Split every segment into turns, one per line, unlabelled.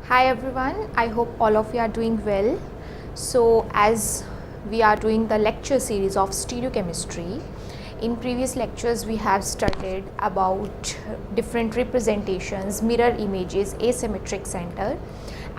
Hi everyone, I hope all of you are doing well. So as we are doing the lecture series of stereochemistry, in previous lectures we have studied about different representations, mirror images, asymmetric center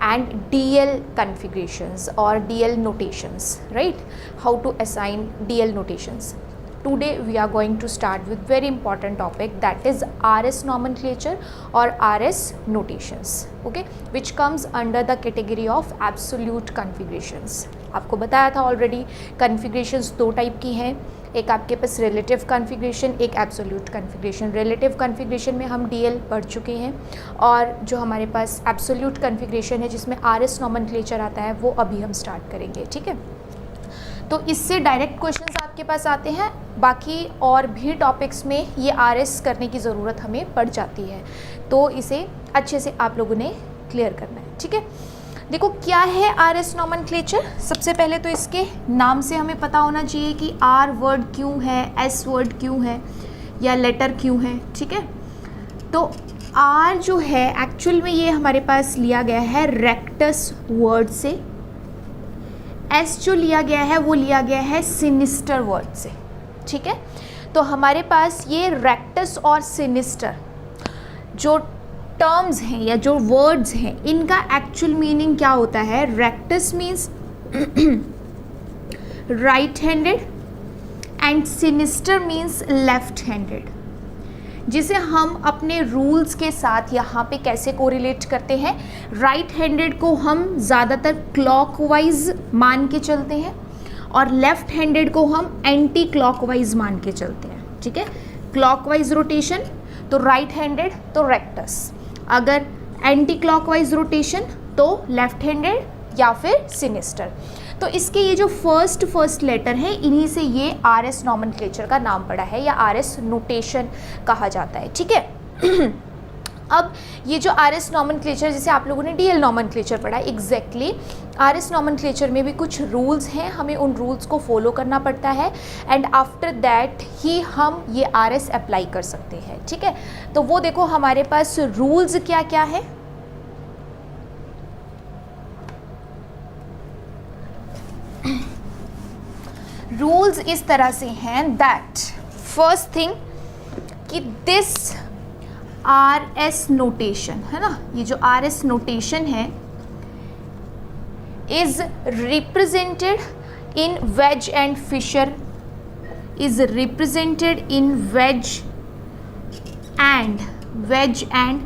and DL configurations or DL notations, right? How to assign DL notations. Today we are going to start with very important topic, that is RS nomenclature or RS notations, okay, which comes under the category of absolute configurations. आपको बताया था already कन्फिग्रेशंस दो type की हैं, एक आपके पास relative configuration, एक absolute configuration. Relative configuration में हम DL पढ़ चुके हैं और जो हमारे पास एब्सोल्यूट कन्फिग्रेशन है जिसमें RS नॉमेनक्लेचर आता है वो अभी हम स्टार्ट करेंगे, ठीक है। तो इससे डायरेक्ट क्वेश्चंस आपके पास आते हैं, बाकी और भी टॉपिक्स में ये RS करने की ज़रूरत हमें पड़ जाती है, तो इसे अच्छे से आप लोगों ने क्लियर करना है, ठीक है। देखो क्या है RS नॉमेनक्लेचर। सबसे पहले तो इसके नाम से हमें पता होना चाहिए कि R वर्ड क्यों है, S वर्ड क्यों है या लेटर क्यों है, ठीक है। तो R जो है एक्चुअल में ये हमारे पास लिया गया है रेक्टस वर्ड से, S जो लिया गया है वो लिया गया है सिनिस्टर वर्ड से, ठीक है। तो हमारे पास ये रेक्टस और सिनिस्टर जो टर्म्स हैं या जो वर्ड्स हैं, इनका एक्चुअल मीनिंग क्या होता है। Rectus means right handed and sinister means left handed, जिसे हम अपने रूल्स के साथ यहाँ पे कैसे कोरिलेट करते हैं। राइट हैंडेड को हम ज़्यादातर क्लॉकवाइज मान के चलते हैं और लेफ्ट हैंडेड को हम एंटी क्लॉकवाइज मान के चलते हैं, ठीक है। क्लॉकवाइज रोटेशन तो राइट हैंडेड तो रेक्टस, अगर एंटी क्लॉकवाइज रोटेशन तो लेफ्ट हैंडेड या फिर सिनिस्टर। तो इसके ये जो फर्स्ट लेटर है इन्हीं से ये RS नॉमेनक्लेचर का नाम पड़ा है या RS नोटेशन कहा जाता है, ठीक है। अब ये जो RS नॉमेनक्लेचर, जैसे आप लोगों ने DL नॉमेनक्लेचर पढ़ा, एग्जैक्टली RS नॉमेनक्लेचर में भी कुछ रूल्स हैं, हमें उन रूल्स को फॉलो करना पड़ता है एंड आफ्टर दैट ही हम ये RS अप्लाई कर सकते हैं, ठीक है। तो वो देखो हमारे पास रूल्स क्या क्या है। रूल्स इस तरह से हैं दैट फर्स्ट थिंग कि दिस RS नोटेशन है ना, ये जो RS नोटेशन है is represented in wedge and Fischer, is represented in wedge and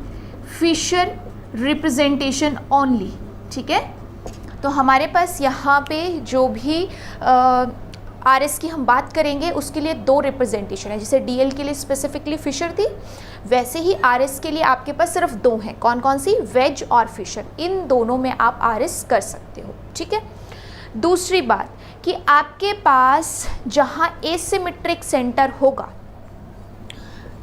Fischer representation only, ठीक है। तो हमारे पास यहाँ पे जो भी RS की हम बात करेंगे उसके लिए दो रिप्रेजेंटेशन है, जैसे DL के लिए स्पेसिफिकली फिशर थी, वैसे ही RS के लिए आपके पास सिर्फ दो हैं। कौन कौन सी? वेज और फिशर, इन दोनों में आप RS कर सकते हो, ठीक है। दूसरी बात कि आपके पास जहाँ एसिमेट्रिक सेंटर होगा,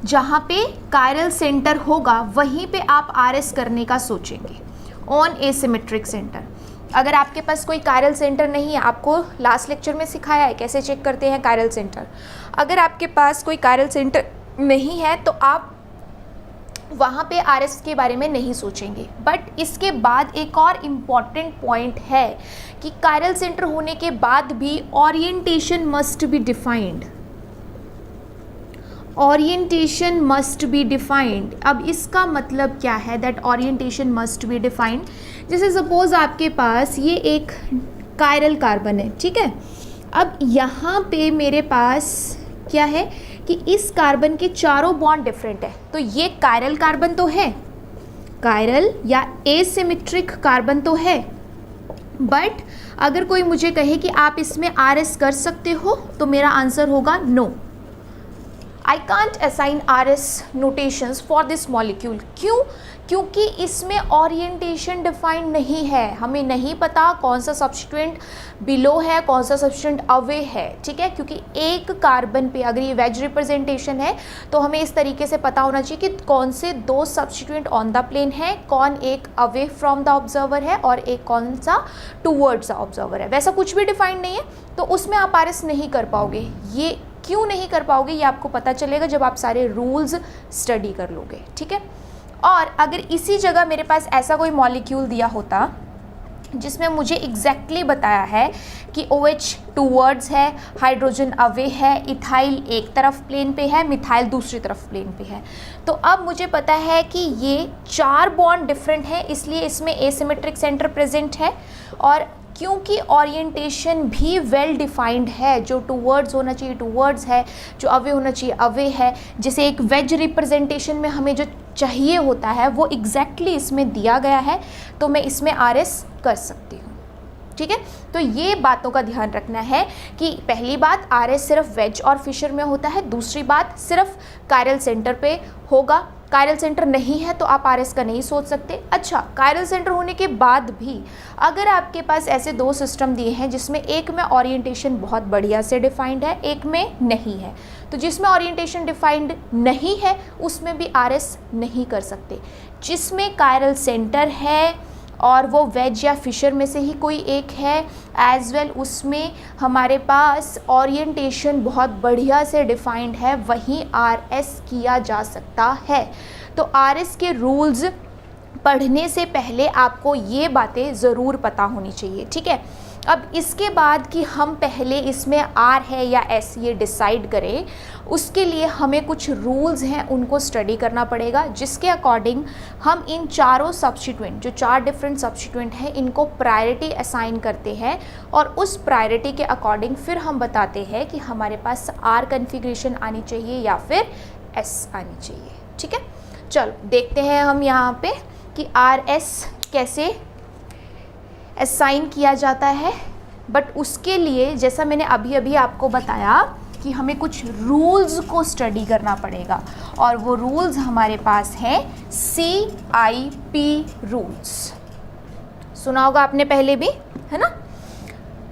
जहाँ पे कायरल सेंटर होगा, वहीं पे आप RS करने का सोचेंगे ऑन एसिमेट्रिक सेंटर। अगर आपके पास कोई कायरल सेंटर नहीं है, आपको लास्ट लेक्चर में सिखाया है कैसे चेक करते हैं कायरल सेंटर। अगर आपके पास कोई कायरल सेंटर नहीं है तो आप वहाँ पे RS के बारे में नहीं सोचेंगे। बट इसके बाद एक और इम्पॉर्टेंट पॉइंट है कि कायरल सेंटर होने के बाद भी orientation must be defined, orientation must be defined. अब इसका मतलब क्या है that orientation must be defined. जैसे सपोज आपके पास ये एक कायरल कार्बन है, ठीक है। अब यहाँ पे मेरे पास क्या है कि इस कार्बन के चारों बॉन्ड डिफरेंट है, तो ये कायरल कार्बन तो है, कायरल या एसिमेट्रिक कार्बन तो है, बट अगर कोई मुझे कहे कि आप इसमें RS कर सकते हो तो मेरा आंसर होगा no, I can't assign RS notations for this molecule। क्यों? क्योंकि इसमें ओरिएंटेशन डिफाइंड नहीं है, हमें नहीं पता कौन सा सब्स्टिट्यूएंट बिलो है, कौन सा सब्स्टिट्यूएंट अवे है, ठीक है। क्योंकि एक कार्बन पे अगर ये वेज रिप्रेजेंटेशन है तो हमें इस तरीके से पता होना चाहिए कि कौन से दो सब्स्टिट्यूएंट ऑन द प्लेन है, कौन एक अवे फ्रॉम द ऑब्जर्वर है और एक कौन सा टूवर्ड्स द ऑब्जर्वर है। वैसा कुछ भी डिफाइंड नहीं है तो उसमें आप RS नहीं कर पाओगे। ये क्यों नहीं कर पाओगे ये आपको पता चलेगा जब आप सारे रूल्स स्टडी कर लोगे, ठीक है। और अगर इसी जगह मेरे पास ऐसा कोई मॉलिक्यूल दिया होता जिसमें मुझे एग्जैक्टली बताया है कि OH टूवर्ड्स है, हाइड्रोजन अवे है, इथाइल एक तरफ प्लेन पे है, मिथाइल दूसरी तरफ प्लेन पे है, तो अब मुझे पता है कि ये 4 बॉन्ड डिफरेंट है, इसलिए इसमें एसिमेट्रिक सेंटर प्रेजेंट है। और क्योंकि ओरिएंटेशन भी वेल डिफाइंड है, जो टूवर्ड्स होना चाहिए टूवर्ड्स है, जो अवे होना चाहिए अवे है, जैसे एक वेज रिप्रेजेंटेशन में हमें जो चाहिए होता है वो एग्जैक्टली इसमें दिया गया है, तो मैं इसमें RS कर सकती हूँ। ठीक है, तो ये बातों का ध्यान रखना है कि पहली बात RS सिर्फ वेज और फिशर में होता है, दूसरी बात सिर्फ कायरल सेंटर पे होगा, कायरल सेंटर नहीं है तो आप RS का नहीं सोच सकते। अच्छा, कायरल सेंटर होने के बाद भी अगर आपके पास ऐसे 2 सिस्टम दिए हैं जिसमें एक में ओरिएंटेशन बहुत बढ़िया से डिफाइंड है, एक में नहीं है, तो जिसमें ओरिएंटेशन डिफाइंड नहीं है उसमें भी RS नहीं कर सकते। जिसमें कायरल सेंटर है और वो वेज या फिशर में से ही कोई एक है एज वेल, उसमें हमारे पास ओरिएंटेशन बहुत बढ़िया से डिफाइंड है, वहीं RS किया जा सकता है। तो RS के रूल्स पढ़ने से पहले आपको ये बातें ज़रूर पता होनी चाहिए। ठीक है, अब इसके बाद कि हम पहले इसमें R है या S ये डिसाइड करें, उसके लिए हमें कुछ रूल्स हैं उनको स्टडी करना पड़ेगा, जिसके अकॉर्डिंग हम इन चारों सब्स्टिट्यूएंट, जो 4 डिफरेंट सब्स्टिट्यूएंट हैं, इनको प्रायोरिटी असाइन करते हैं और उस प्रायोरिटी के अकॉर्डिंग फिर हम बताते हैं कि हमारे पास R कन्फिग्रेशन आनी चाहिए या फिर S आनी चाहिए। ठीक है, चलो देखते हैं हम यहाँ पे कि RS कैसे असाइन किया जाता है। बट उसके लिए जैसा मैंने अभी अभी आपको बताया कि हमें कुछ रूल्स को स्टडी करना पड़ेगा, और वो रूल्स हमारे पास हैं CIP रूल्स। सुना होगा आपने पहले भी, है ना।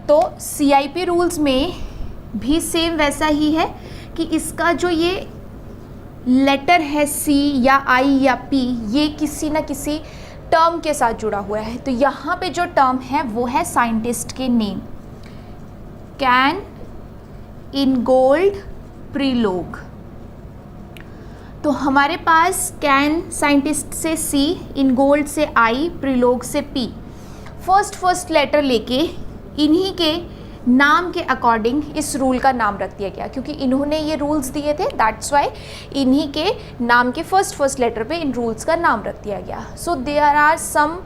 तो CIP रूल्स में भी सेम वैसा ही है कि इसका जो ये लेटर है C या I या P, ये किसी ना किसी टर्म के साथ जुड़ा हुआ है। तो यहाँ पे जो टर्म है वो है साइंटिस्ट के नेम, कैन, इनगोल्ड, प्रीलोग। तो हमारे पास कैन साइंटिस्ट से C, इनगोल्ड से I, प्रीलोग से P, फर्स्ट लेटर लेके इन्हीं के नाम के अकॉर्डिंग इस रूल का नाम रख दिया गया, क्योंकि इन्होंने ये रूल्स दिए थे, दैट्स वाई इन्हीं के नाम के फर्स्ट लेटर पे इन रूल्स का नाम रख दिया गया। So there are some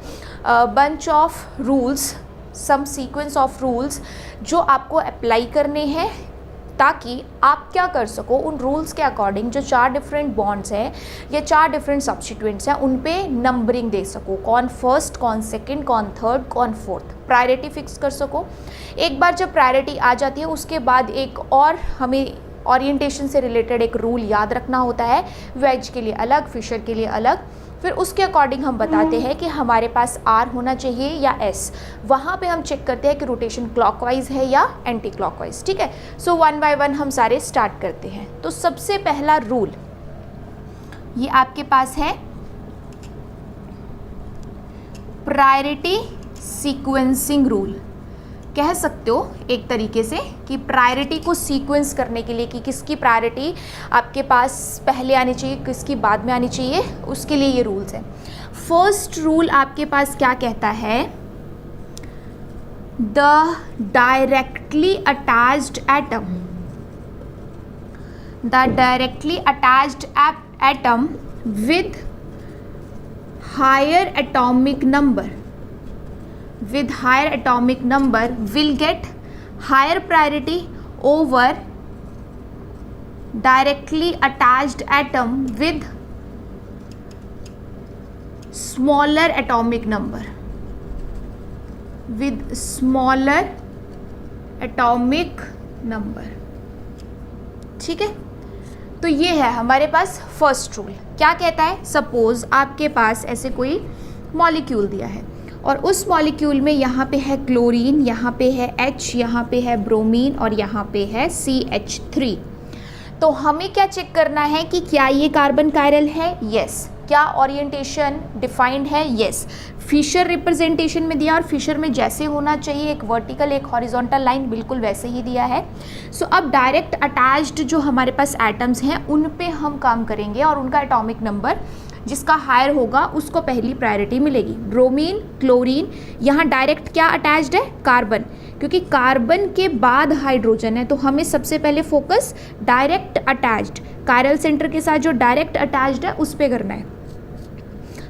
bunch of rules, some sequence of rules जो आपको अप्लाई करने हैं, ताकि आप क्या कर सको, उन रूल्स के अकॉर्डिंग जो 4 डिफरेंट बॉन्ड्स हैं या 4 डिफरेंट सब्स्टिट्यूएंट्स हैं उन पे नंबरिंग दे सको, कौन फर्स्ट, कौन सेकंड, कौन थर्ड, कौन फोर्थ, प्रायोरिटी फिक्स कर सको। एक बार जब प्रायोरिटी आ जाती है उसके बाद एक और हमें ओरिएंटेशन से रिलेटेड एक रूल याद रखना होता है, वेज के लिए अलग, फिशर के लिए अलग। फिर उसके अकॉर्डिंग हम बताते हैं कि हमारे पास R होना चाहिए या S। वहाँ पे हम चेक करते हैं कि रोटेशन क्लॉकवाइज है या एंटी क्लॉकवाइज। ठीक है, सो 1 बाय 1 हम सारे स्टार्ट करते हैं। तो सबसे पहला रूल ये आपके पास है प्रायोरिटी सीक्वेंसिंग रूल। कह सकते हो एक तरीके से कि प्रायोरिटी को सीक्वेंस करने के लिए कि किसकी प्रायोरिटी आपके पास पहले आनी चाहिए, किसकी बाद में आनी चाहिए, उसके लिए ये रूल्स हैं। फर्स्ट रूल आपके पास क्या कहता है, the directly attached atom, the directly attached atom with higher atomic number, with higher atomic number will get higher priority over directly attached atom with smaller atomic number, with smaller atomic number। ठीक है, तो ये है हमारे पास first rule. क्या कहता है, suppose आपके पास ऐसे कोई मॉलिक्यूल दिया है और उस मॉलिक्यूल में यहाँ पे है क्लोरीन, यहाँ पे है H, यहाँ पे है ब्रोमीन और यहाँ पे है CH3। तो हमें क्या चेक करना है कि क्या ये कार्बन कायरल है, यस। क्या ओरिएंटेशन डिफाइंड है, यस। फिशर रिप्रेजेंटेशन में दिया और फिशर में जैसे होना चाहिए एक वर्टिकल एक हॉरिजॉन्टल लाइन, बिल्कुल वैसे ही दिया है। सो अब डायरेक्ट अटैच्ड जो हमारे पास एटम्स हैं उन पे हम काम करेंगे और उनका एटॉमिक नंबर जिसका हायर होगा उसको पहली प्रायोरिटी मिलेगी। ब्रोमीन, क्लोरीन, यहाँ डायरेक्ट क्या अटैच्ड है, कार्बन, क्योंकि कार्बन के बाद हाइड्रोजन है तो हमें सबसे पहले focus direct attached, chiral centre के साथ जो डायरेक्ट अटैच्ड है उस पर करना है।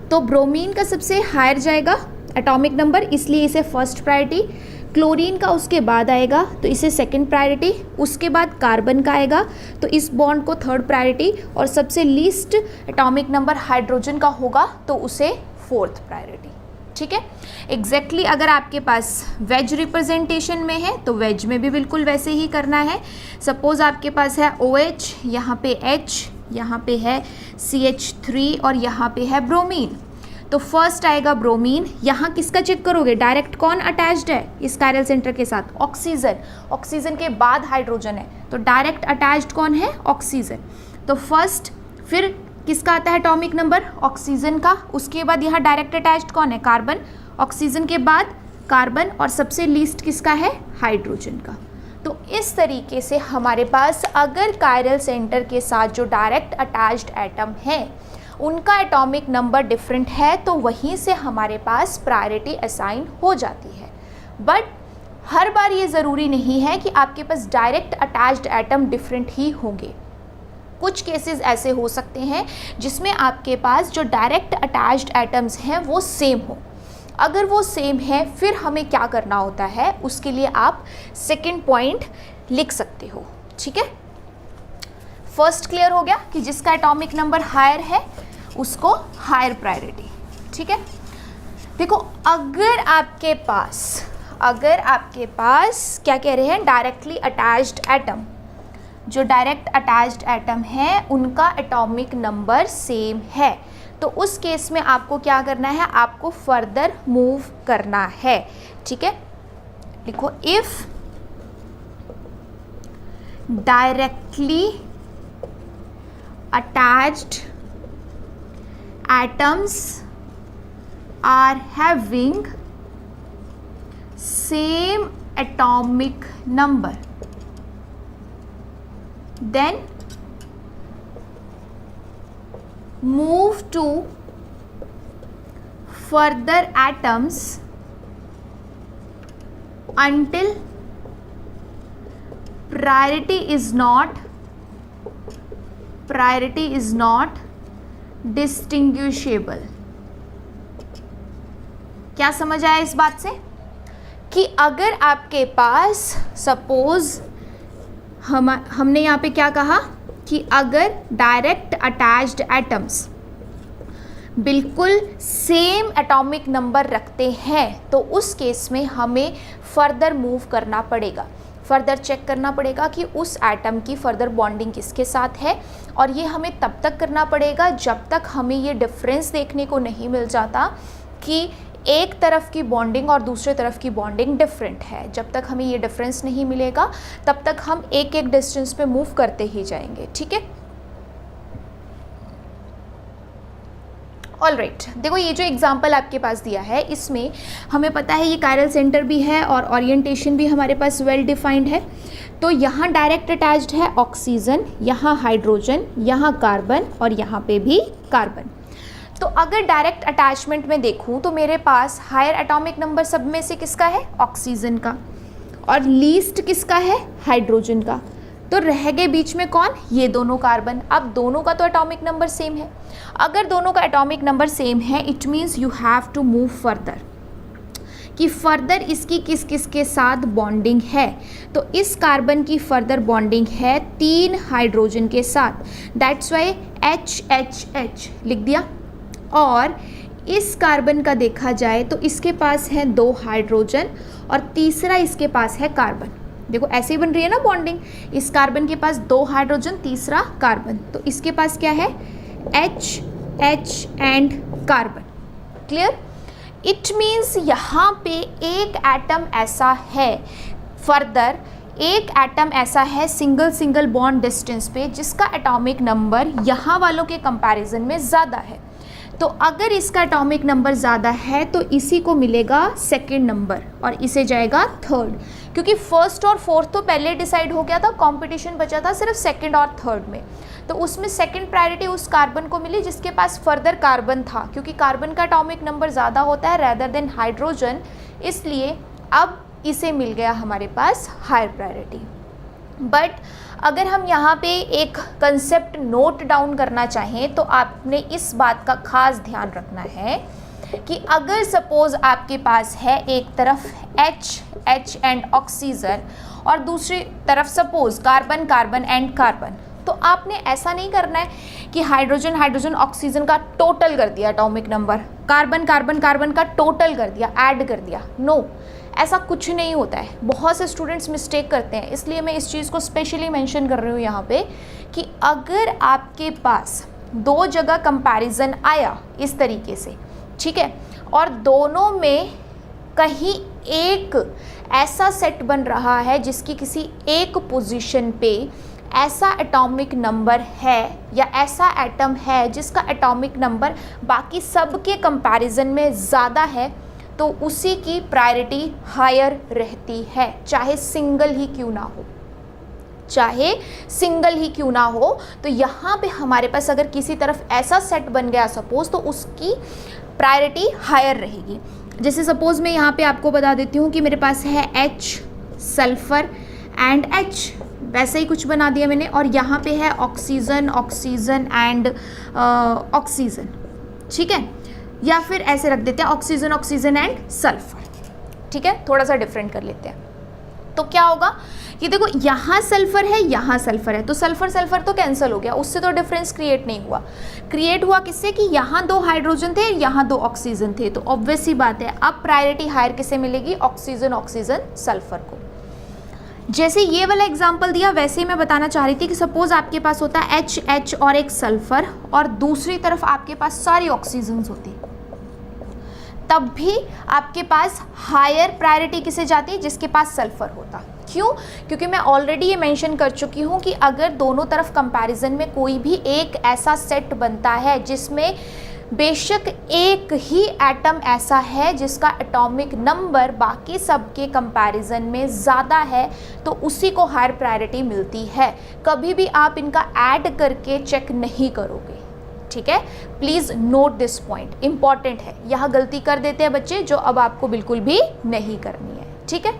तो ब्रोमीन का सबसे हायर जाएगा एटॉमिक नंबर, इसलिए इसे फर्स्ट प्रायोरिटी। क्लोरीन का उसके बाद आएगा तो इसे सेकंड प्रायोरिटी, उसके बाद कार्बन का आएगा तो इस बॉन्ड को थर्ड प्रायोरिटी, और सबसे लीस्ट एटॉमिक नंबर हाइड्रोजन का होगा तो उसे फोर्थ प्रायोरिटी। ठीक है, एग्जैक्टली अगर आपके पास वेज रिप्रेजेंटेशन में है तो वेज में भी बिल्कुल वैसे ही करना है। सपोज आपके पास है OH, यहाँ पे H, यहाँ पे है CH3 और यहाँ पे है ब्रोमीन, तो फर्स्ट आएगा ब्रोमीन। यहाँ किसका चेक करोगे, डायरेक्ट कौन अटैच्ड है इस कायरल सेंटर के साथ, ऑक्सीजन, ऑक्सीजन के बाद हाइड्रोजन है तो डायरेक्ट अटैच्ड कौन है, ऑक्सीजन। तो फर्स्ट, फिर किसका आता है एटॉमिक नंबर, ऑक्सीजन का, उसके बाद यहाँ डायरेक्ट अटैच्ड कौन है, कार्बन, ऑक्सीजन के बाद कार्बन, और सबसे लीस्ट किसका है, हाइड्रोजन का। तो इस तरीके से हमारे पास अगर कायरल सेंटर के साथ जो डायरेक्ट अटैच्ड एटम है उनका एटॉमिक नंबर डिफरेंट है तो वहीं से हमारे पास प्रायोरिटी असाइन हो जाती है। बट हर बार ये ज़रूरी नहीं है कि आपके पास डायरेक्ट अटैच्ड एटम डिफरेंट ही होंगे। कुछ केसेस ऐसे हो सकते हैं जिसमें आपके पास जो डायरेक्ट अटैच्ड एटम्स हैं वो सेम हो। अगर वो सेम है फिर हमें क्या करना होता है, उसके लिए आप सेकंड पॉइंट लिख सकते हो। ठीक है, फर्स्ट क्लियर हो गया कि जिसका एटॉमिक नंबर हायर है उसको हायर प्रायोरिटी। ठीक है, देखो अगर आपके पास क्या कह रहे हैं, डायरेक्टली अटैच्ड एटम, जो डायरेक्ट अटैच्ड एटम है उनका एटॉमिक नंबर सेम है तो उस केस में आपको क्या करना है, आपको फर्दर मूव करना है। ठीक है, लिखो if directly attached atoms are having same atomic number, then move to further atoms until priority is not distinguishable। क्या समझ आया इस बात से कि अगर आपके पास सपोज हमने यहाँ पे क्या कहा कि अगर डायरेक्ट अटैच्ड एटम्स बिल्कुल सेम एटॉमिक नंबर रखते हैं तो उस केस में हमें फर्दर मूव करना पड़ेगा, फर्दर चेक करना पड़ेगा कि उस एटम की फर्दर बॉन्डिंग किसके साथ है, और ये हमें तब तक करना पड़ेगा जब तक हमें ये डिफरेंस देखने को नहीं मिल जाता कि एक तरफ की बॉन्डिंग और दूसरे तरफ की बॉन्डिंग डिफरेंट है। जब तक हमें ये डिफरेंस नहीं मिलेगा तब तक हम एक एक डिस्टेंस पे मूव करते ही जाएंगे। ठीक है, ऑलराइट, देखो ये जो एग्जांपल आपके पास दिया है इसमें हमें पता है ये कायरल सेंटर भी है और ओरिएंटेशन भी हमारे पास वेल डिफाइंड है। तो यहाँ डायरेक्ट अटैच्ड है ऑक्सीजन, यहाँ हाइड्रोजन, यहाँ कार्बन और यहाँ पे भी कार्बन। तो अगर डायरेक्ट अटैचमेंट में देखूँ तो मेरे पास हायर एटॉमिक नंबर सब में से किसका है, ऑक्सीजन का, और लीस्ट किसका है, हाइड्रोजन का। तो रह गए बीच में कौन, ये दोनों कार्बन। अब दोनों का तो एटॉमिक नंबर सेम है, अगर दोनों का एटॉमिक नंबर सेम है it means you have to move further, कि फर्दर इसकी किस किस के साथ बॉन्डिंग है। तो इस कार्बन की फर्दर बॉन्डिंग है 3 हाइड्रोजन के साथ, दैट्स वाई HHH लिख दिया। और इस कार्बन का देखा जाए तो इसके पास है 2 हाइड्रोजन और तीसरा इसके पास है कार्बन। देखो ऐसे ही बन रही है ना बॉन्डिंग, इस कार्बन के पास 2 हाइड्रोजन, तीसरा कार्बन, तो इसके पास क्या है, H and carbon. Clear, it means यहाँ पे एक एटम ऐसा है, फर्दर एक एटम ऐसा है सिंगल बॉन्ड डिस्टेंस पे जिसका एटॉमिक नंबर यहाँ वालों के कंपैरिजन में ज़्यादा है। तो अगर इसका एटॉमिक नंबर ज़्यादा है तो इसी को मिलेगा सेकंड नंबर और इसे जाएगा थर्ड, क्योंकि फर्स्ट और फोर्थ तो पहले डिसाइड हो गया था, कंपटीशन बचा था सिर्फ सेकंड और थर्ड में। तो उसमें सेकंड प्रायोरिटी उस कार्बन को मिली जिसके पास फर्दर कार्बन था, क्योंकि कार्बन का एटॉमिक नंबर ज़्यादा होता है रैदर देन हाइड्रोजन, इसलिए अब इसे मिल गया हमारे पास हायर प्रायोरिटी। बट अगर हम यहाँ पे एक कंसेप्ट नोट डाउन करना चाहें तो आपने इस बात का खास ध्यान रखना है कि अगर सपोज आपके पास है एक तरफ H एंड ऑक्सीजन और दूसरी तरफ suppose carbon carbon and carbon, तो आपने ऐसा नहीं करना है कि हाइड्रोजन हाइड्रोजन ऑक्सीजन का टोटल कर दिया atomic number, carbon carbon carbon का टोटल कर दिया, ऐड कर दिया। नो, ऐसा कुछ नहीं होता है। बहुत से स्टूडेंट्स मिस्टेक करते हैं, इसलिए मैं इस चीज़ को स्पेशली मेंशन कर रही हूँ यहाँ पे कि अगर आपके पास दो जगह कंपैरिजन आया इस तरीके से, ठीक है, और दोनों में कहीं एक ऐसा सेट बन रहा है जिसकी किसी एक पोजीशन पे ऐसा एटॉमिक नंबर है या ऐसा एटम है जिसका एटॉमिक नंबर बाकी सब के कंपैरिजन में ज़्यादा है, तो उसी की प्रायोरिटी हायर रहती है, चाहे सिंगल ही क्यों ना हो, चाहे सिंगल ही क्यों ना हो। तो यहाँ पे हमारे पास अगर किसी तरफ ऐसा सेट बन गया सपोज, तो उसकी प्रायोरिटी हायर रहेगी। जैसे सपोज मैं यहाँ पे आपको बता देती हूँ कि मेरे पास है H सल्फर एंड H, वैसे ही कुछ बना दिया मैंने, और यहाँ पे है ऑक्सीजन ऑक्सीजन एंड ऑक्सीजन, ठीक है, या फिर ऐसे रख देते हैं ऑक्सीजन ऑक्सीजन एंड सल्फर, ठीक है, थोड़ा सा डिफरेंट कर लेते हैं। तो क्या होगा कि देखो यहाँ सल्फर है यहाँ सल्फर है, तो सल्फर सल्फर तो कैंसिल हो गया, उससे तो डिफरेंस क्रिएट नहीं हुआ। क्रिएट हुआ किससे कि यहाँ दो हाइड्रोजन थे यहाँ दो ऑक्सीजन थे, तो ऑब्वियस सी बात है अब प्रायोरिटी हायर किसे मिलेगी, ऑक्सीजन ऑक्सीजन सल्फर को। जैसे ये वाला एग्जाम्पल दिया वैसे ही मैं बताना चाह रही थी कि सपोज आपके पास होता है H और एक सल्फर और दूसरी तरफ आपके पास सारी ऑक्सीजन होती, तब भी आपके पास हायर प्रायोरिटी किसे जाती है, जिसके पास सल्फर होता। क्यों? क्योंकि मैं ऑलरेडी ये मेंशन कर चुकी हूँ कि अगर दोनों तरफ कंपैरिजन में कोई भी एक ऐसा सेट बनता है जिसमें बेशक एक ही एटम ऐसा है जिसका एटॉमिक नंबर बाकी सब के कंपैरिजन में ज़्यादा है, तो उसी को हायर प्रायोरिटी मिलती है। कभी भी आप इनका ऐड करके चेक नहीं करोगे, ठीक है। Please note this point, important है। यह गलती कर देते हैं बच्चे जो अब आपको बिल्कुल भी नहीं करनी है, ठीक है।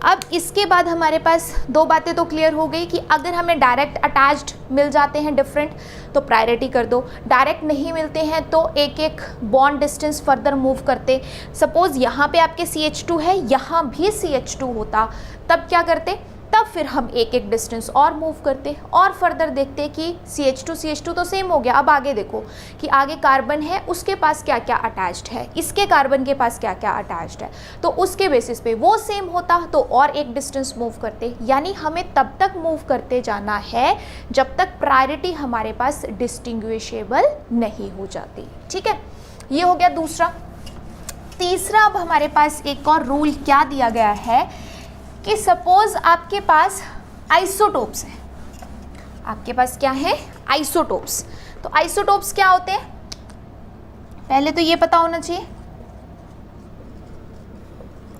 अब इसके बाद हमारे पास दो बातें तो क्लियर हो गई कि अगर हमें डायरेक्ट अटैच्ड मिल जाते हैं डिफरेंट तो प्रायोरिटी कर दो, डायरेक्ट नहीं मिलते हैं तो एक एक बॉन्ड डिस्टेंस फर्दर मूव करते। सपोज यहाँ पे आपके CH2 है, यहाँ भी CH2 होता, तब क्या करते, तब फिर हम एक एक डिस्टेंस और मूव करते और फर्दर देखते कि CH2 तो सेम हो गया। अब आगे देखो कि आगे कार्बन है, उसके पास क्या क्या अटैच्ड है, इसके कार्बन के पास क्या क्या अटैच्ड है, तो उसके बेसिस पे वो सेम होता तो और एक डिस्टेंस मूव करते। यानी हमें तब तक मूव करते जाना है जब तक प्रायोरिटी हमारे पास डिस्टिंग्विशेबल नहीं हो जाती, ठीक है। ये हो गया दूसरा। तीसरा, अब हमारे पास एक और रूल क्या दिया गया है कि सपोज आपके पास आइसोटोप्स हैं, आपके पास क्या है, आइसोटोप्स। तो आइसोटोप्स क्या होते हैं, पहले तो ये पता होना चाहिए।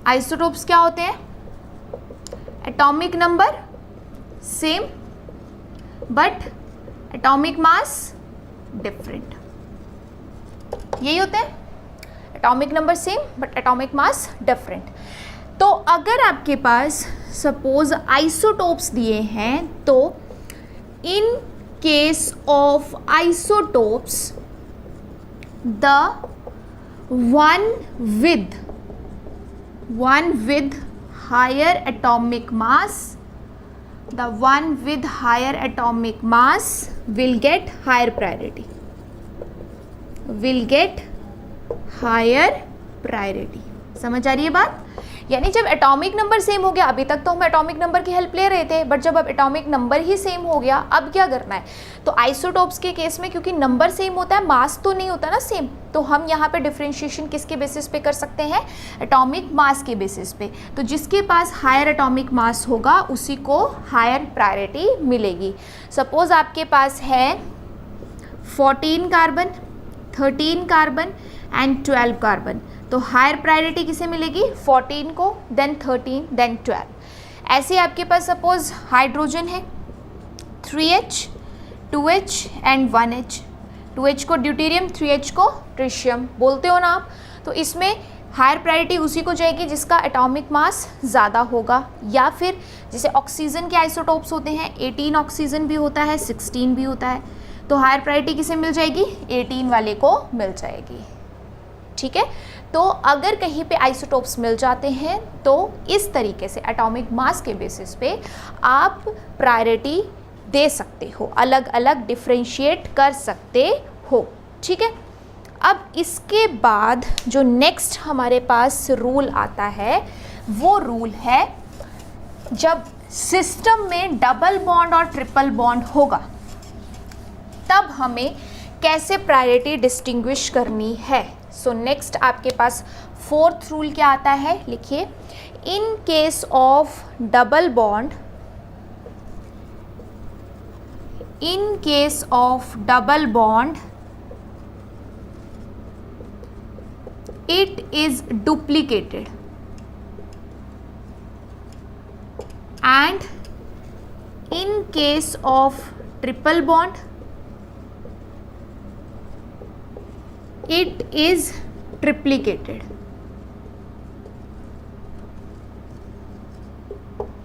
आइसोटोप्स क्या होते हैं, atomic number same but atomic mass different, यही होते हैं, atomic number same but atomic mass different. तो अगर आपके पास सपोज आइसोटोप्स दिए हैं तो in case of isotopes the one with higher atomic mass, the one with higher atomic mass will get higher priority, will get higher priority। समझ आ रही है बात? यानी जब एटॉमिक नंबर सेम हो गया, अभी तक तो हम एटॉमिक नंबर की हेल्प ले रहे थे, बट जब अब एटॉमिक नंबर ही सेम हो गया, अब क्या करना है, तो आइसोटोप्स के केस में क्योंकि नंबर सेम होता है, मास तो नहीं होता ना सेम, तो हम यहाँ पे डिफरेंशिएशन किसके बेसिस पे कर सकते हैं, एटॉमिक मास के बेसिस पे। तो जिसके पास हायर एटॉमिक मास होगा उसी को हायर प्रायोरिटी मिलेगी। सपोज आपके पास है 14 कार्बन, 13 कार्बन एंड 12 कार्बन, तो हायर प्रायोरिटी किसे मिलेगी, 14 को, देन 13, देन 12। ऐसे आपके पास सपोज हाइड्रोजन है, 3H 2H and 1H, 2H को ड्यूटेरियम 3H को ट्रिशियम बोलते हो ना आप। तो इसमें हायर प्रायोरिटी उसी को जाएगी जिसका एटॉमिक मास ज़्यादा होगा, या फिर जैसे ऑक्सीजन के आइसोटोप्स होते हैं, 18 ऑक्सीजन भी होता है, 16 भी होता है, तो हायर प्रायोरिटी किसे मिल जाएगी, 18 वाले को मिल जाएगी। ठीक है, तो अगर कहीं पे आइसोटोप्स मिल जाते हैं तो इस तरीके से एटॉमिक मास के बेसिस पे आप प्रायोरिटी दे सकते हो, अलग अलग डिफरेंशिएट कर सकते हो। ठीक है, अब इसके बाद जो नेक्स्ट हमारे पास रूल आता है वो रूल है जब सिस्टम में डबल बॉन्ड और ट्रिपल बॉन्ड होगा तब हमें कैसे प्रायोरिटी डिस्टिंग्विश करनी है। सो नेक्स्ट आपके पास फोर्थ रूल क्या आता है, लिखिए, in case of double bond, in case of double bond it is duplicated and in case of triple bond it is triplicated।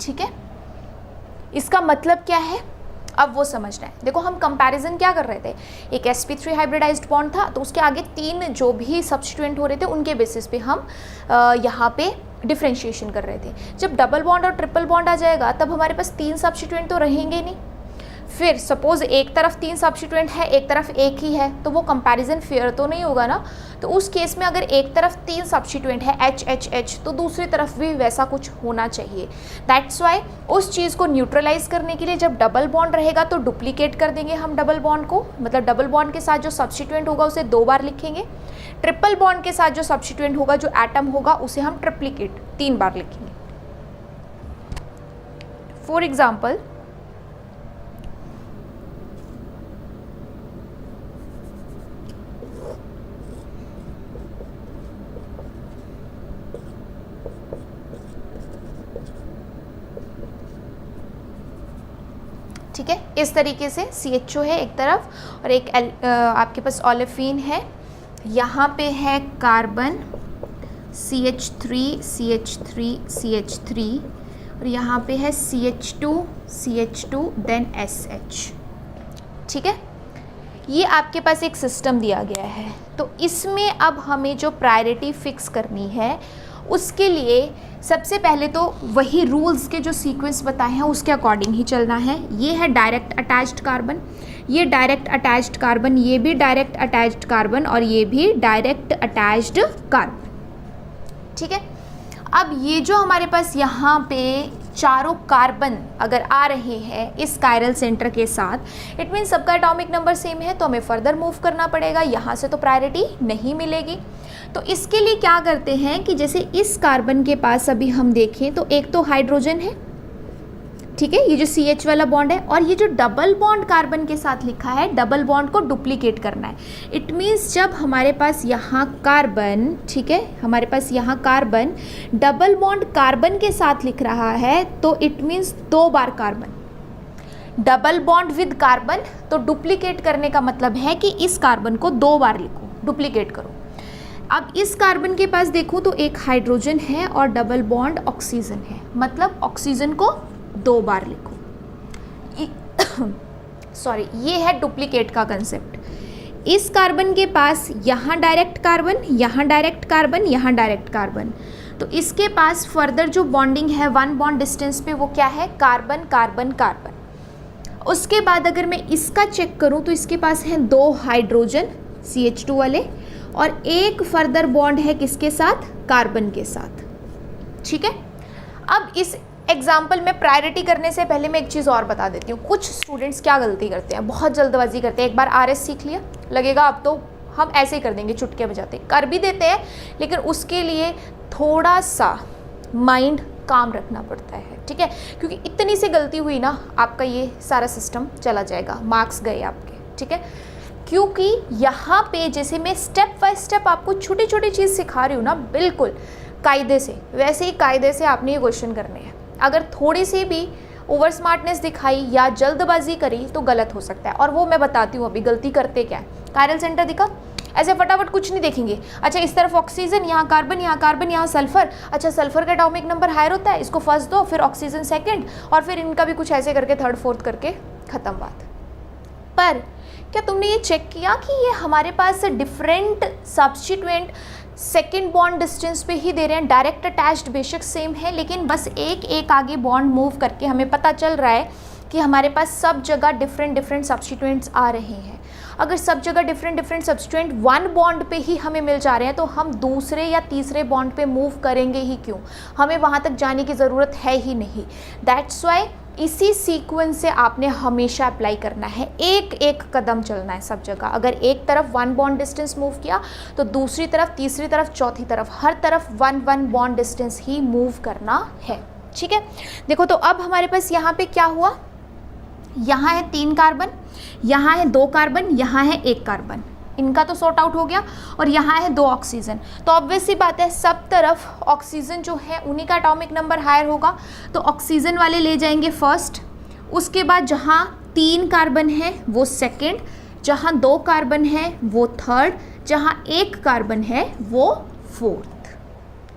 ठीक है, इसका मतलब क्या है अब वो समझना है। देखो हम कंपैरिजन क्या कर रहे थे, एक sp3 हाइब्रिडाइज्ड बॉन्ड था तो उसके आगे 3 जो भी सब्स्टिट्यूएंट हो रहे थे उनके बेसिस पे हम यहाँ पे डिफरेंशिएशन कर रहे थे। जब डबल बॉन्ड और ट्रिपल बॉन्ड आ जाएगा तब हमारे पास 3 सब्स्टिट्यूएंट तो रहेंगे नहीं। फिर सपोज एक तरफ 3 सब्स्टिट्यूएंट है, एक तरफ एक ही है, तो वो कंपैरिजन फेयर तो नहीं होगा ना। तो उस केस में अगर एक तरफ 3 सब्स्टिट्यूएंट है HHH तो दूसरी तरफ भी वैसा कुछ होना चाहिए। दैट्स वाई उस चीज़ को न्यूट्रलाइज करने के लिए जब डबल बॉन्ड रहेगा तो डुप्लीकेट कर देंगे हम डबल बॉन्ड को, मतलब डबल बॉन्ड के साथ जो सब्स्टिट्यूएंट होगा उसे 2 बार लिखेंगे। ट्रिपल बॉन्ड के साथ जो सब्स्टिट्यूएंट होगा, जो एटम होगा, उसे हम ट्रिप्लीकेट 3 बार लिखेंगे। फॉर एग्जाम्पल ठीक है, इस तरीके से CHO है एक तरफ और एक आपके पास ओलेफिन है, यहाँ पे है कार्बन CH3 CH3 CH3 और यहाँ पे है CH2 CH2 देन SH। ठीक है, ये आपके पास एक सिस्टम दिया गया है। तो इसमें अब हमें जो प्रायोरिटी फिक्स करनी है उसके लिए सबसे पहले तो वही रूल्स के जो सीक्वेंस बताए हैं उसके अकॉर्डिंग ही चलना है। ये है डायरेक्ट अटैच्ड कार्बन, ये डायरेक्ट अटैच्ड कार्बन, ये भी डायरेक्ट अटैच्ड कार्बन और ये भी डायरेक्ट अटैच्ड कार्बन। ठीक है, अब ये जो हमारे पास यहाँ पे चारों कार्बन अगर आ रहे हैं इस कायरल सेंटर के साथ, इट मीन्स सबका एटॉमिक नंबर सेम है, तो हमें फर्दर मूव करना पड़ेगा, यहाँ से तो प्रायोरिटी नहीं मिलेगी। तो इसके लिए क्या करते हैं कि जैसे इस कार्बन के पास अभी हम देखें तो एक तो हाइड्रोजन है, ठीक है, ये जो CH वाला बॉन्ड है, और ये जो डबल बॉन्ड कार्बन के साथ लिखा है, डबल बॉन्ड को डुप्लीकेट करना है। इट मीन्स जब हमारे पास यहाँ कार्बन, ठीक है, हमारे पास यहाँ कार्बन डबल बॉन्ड कार्बन के साथ लिख रहा है तो it means 2 bar carbon, double bond with carbon, तो डुप्लीकेट करने का मतलब है कि इस कार्बन को 2 बार लिखो, डुप्लीकेट करो। अब इस कार्बन के पास देखो तो एक हाइड्रोजन है और डबल बॉन्ड ऑक्सीजन है, मतलब ऑक्सीजन को 2 बार लिखो। सॉरी, ये है डुप्लीकेट का कंसेप्ट। इस कार्बन के पास यहाँ डायरेक्ट कार्बन, यहाँ डायरेक्ट कार्बन, यहाँ डायरेक्ट कार्बन, तो इसके पास फर्दर जो बॉन्डिंग है 1 बॉन्ड डिस्टेंस पे वो क्या है, कार्बन कार्बन कार्बन। उसके बाद अगर मैं इसका चेक करूँ तो इसके पास हैं 2 हाइड्रोजन CH2 वाले और एक फर्दर बॉन्ड है किसके साथ, कार्बन के साथ। ठीक है, अब इस एग्जाम्पल में प्रायोरिटी करने से पहले मैं एक चीज़ और बता देती हूँ। कुछ स्टूडेंट्स क्या गलती करते हैं, बहुत जल्दबाजी करते हैं। एक बार RS सीख लिया, लगेगा अब तो हम ऐसे ही कर देंगे, चुटके बजाते, कर भी देते हैं, लेकिन उसके लिए थोड़ा सा माइंड काम रखना पड़ता है। ठीक है, क्योंकि इतनी सी गलती हुई ना, आपका ये सारा सिस्टम चला जाएगा, मार्क्स गए आपके। ठीक है, क्योंकि यहाँ पे जैसे मैं स्टेप बाय स्टेप आपको छोटी छोटी चीज़ सिखा रही हूँ ना, बिल्कुल कायदे से, वैसे ही कायदे से आपने ये क्वेश्चन करने हैं। अगर थोड़ी सी भी ओवर स्मार्टनेस दिखाई या जल्दबाजी करी तो गलत हो सकता है। और वो मैं बताती हूँ अभी गलती करते क्या है। कायरल सेंटर दिखा, ऐसे फटाफट कुछ नहीं देखेंगे। अच्छा इस तरफ ऑक्सीजन, यहाँ कार्बन, यहाँ कार्बन, यहाँ सल्फर। अच्छा सल्फर का एटॉमिक नंबर हायर होता है, इसको फर्स्ट दो, फिर ऑक्सीजन सेकंड, और फिर इनका भी कुछ ऐसे करके थर्ड फोर्थ करके खत्म बात। पर क्या तुमने ये चेक किया कि ये हमारे पास different substituent second bond distance पे ही दे रहे हैं, डायरेक्ट अटैच्ड बेशक सेम है, लेकिन बस एक एक आगे बॉन्ड मूव करके हमें पता चल रहा है कि हमारे पास सब जगह डिफरेंट डिफरेंट सब्स्टिट्यूएंट्स आ रहे हैं। अगर सब जगह different different substituent one bond पे ही हमें मिल जा रहे हैं तो हम दूसरे या तीसरे बॉन्ड पे मूव करेंगे ही क्यों, हमें वहाँ तक जाने की ज़रूरत है ही नहीं। दैट्स वाई इसी सीक्वेंस से आपने हमेशा अप्लाई करना है, एक एक कदम चलना है सब जगह। अगर एक तरफ वन बॉन्ड डिस्टेंस मूव किया तो दूसरी तरफ, तीसरी तरफ, चौथी तरफ, हर तरफ वन वन बॉन्ड डिस्टेंस ही मूव करना है। ठीक है, देखो तो अब हमारे पास यहाँ पे क्या हुआ, यहाँ है 3 कार्बन, यहाँ है 2 कार्बन, यहाँ है 1 कार्बन, इनका तो सॉर्ट आउट हो गया, और यहाँ है 2 ऑक्सीजन। तो ऑब्वियस सी बात है सब तरफ ऑक्सीजन जो है उन्हीं का एटॉमिक नंबर हायर होगा, तो ऑक्सीजन वाले ले जाएंगे फर्स्ट, उसके बाद जहाँ 3 कार्बन है वो सेकंड, जहाँ 2 कार्बन है वो थर्ड, जहाँ 1 कार्बन है वो फोर्थ।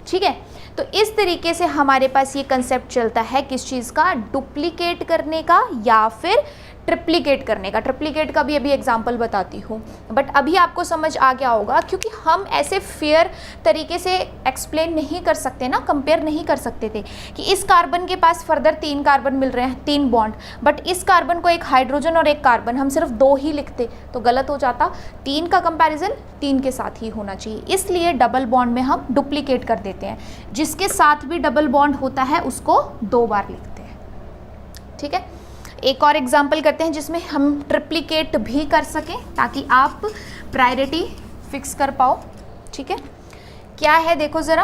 ठीक है, तो इस तरीके से हमारे पास ये कंसेप्ट चलता है किस चीज़ का, डुप्लीकेट करने का या फिर ट्रिप्लीकेट करने का। ट्रिप्लीकेट का भी अभी एग्जांपल बताती हूँ, बट अभी आपको समझ आ गया होगा, क्योंकि हम ऐसे फेयर तरीके से एक्सप्लेन नहीं कर सकते ना, कंपेयर नहीं कर सकते थे कि इस कार्बन के पास फर्दर 3 कार्बन मिल रहे हैं, 3 बॉन्ड, बट इस कार्बन को एक हाइड्रोजन और 1 कार्बन, हम सिर्फ 2 ही लिखते तो गलत हो जाता। 3 का कंपैरिजन 3 के साथ ही होना चाहिए, इसलिए डबल बॉन्ड में हम डुप्लीकेट कर देते हैं, जिसके साथ भी डबल बॉन्ड होता है उसको 2 बार लिखते हैं। ठीक है, एक और एग्जाम्पल करते हैं जिसमें हम ट्रिप्लीकेट भी कर सकें ताकि आप प्रायोरिटी फिक्स कर पाओ। ठीक है, क्या है देखो ज़रा,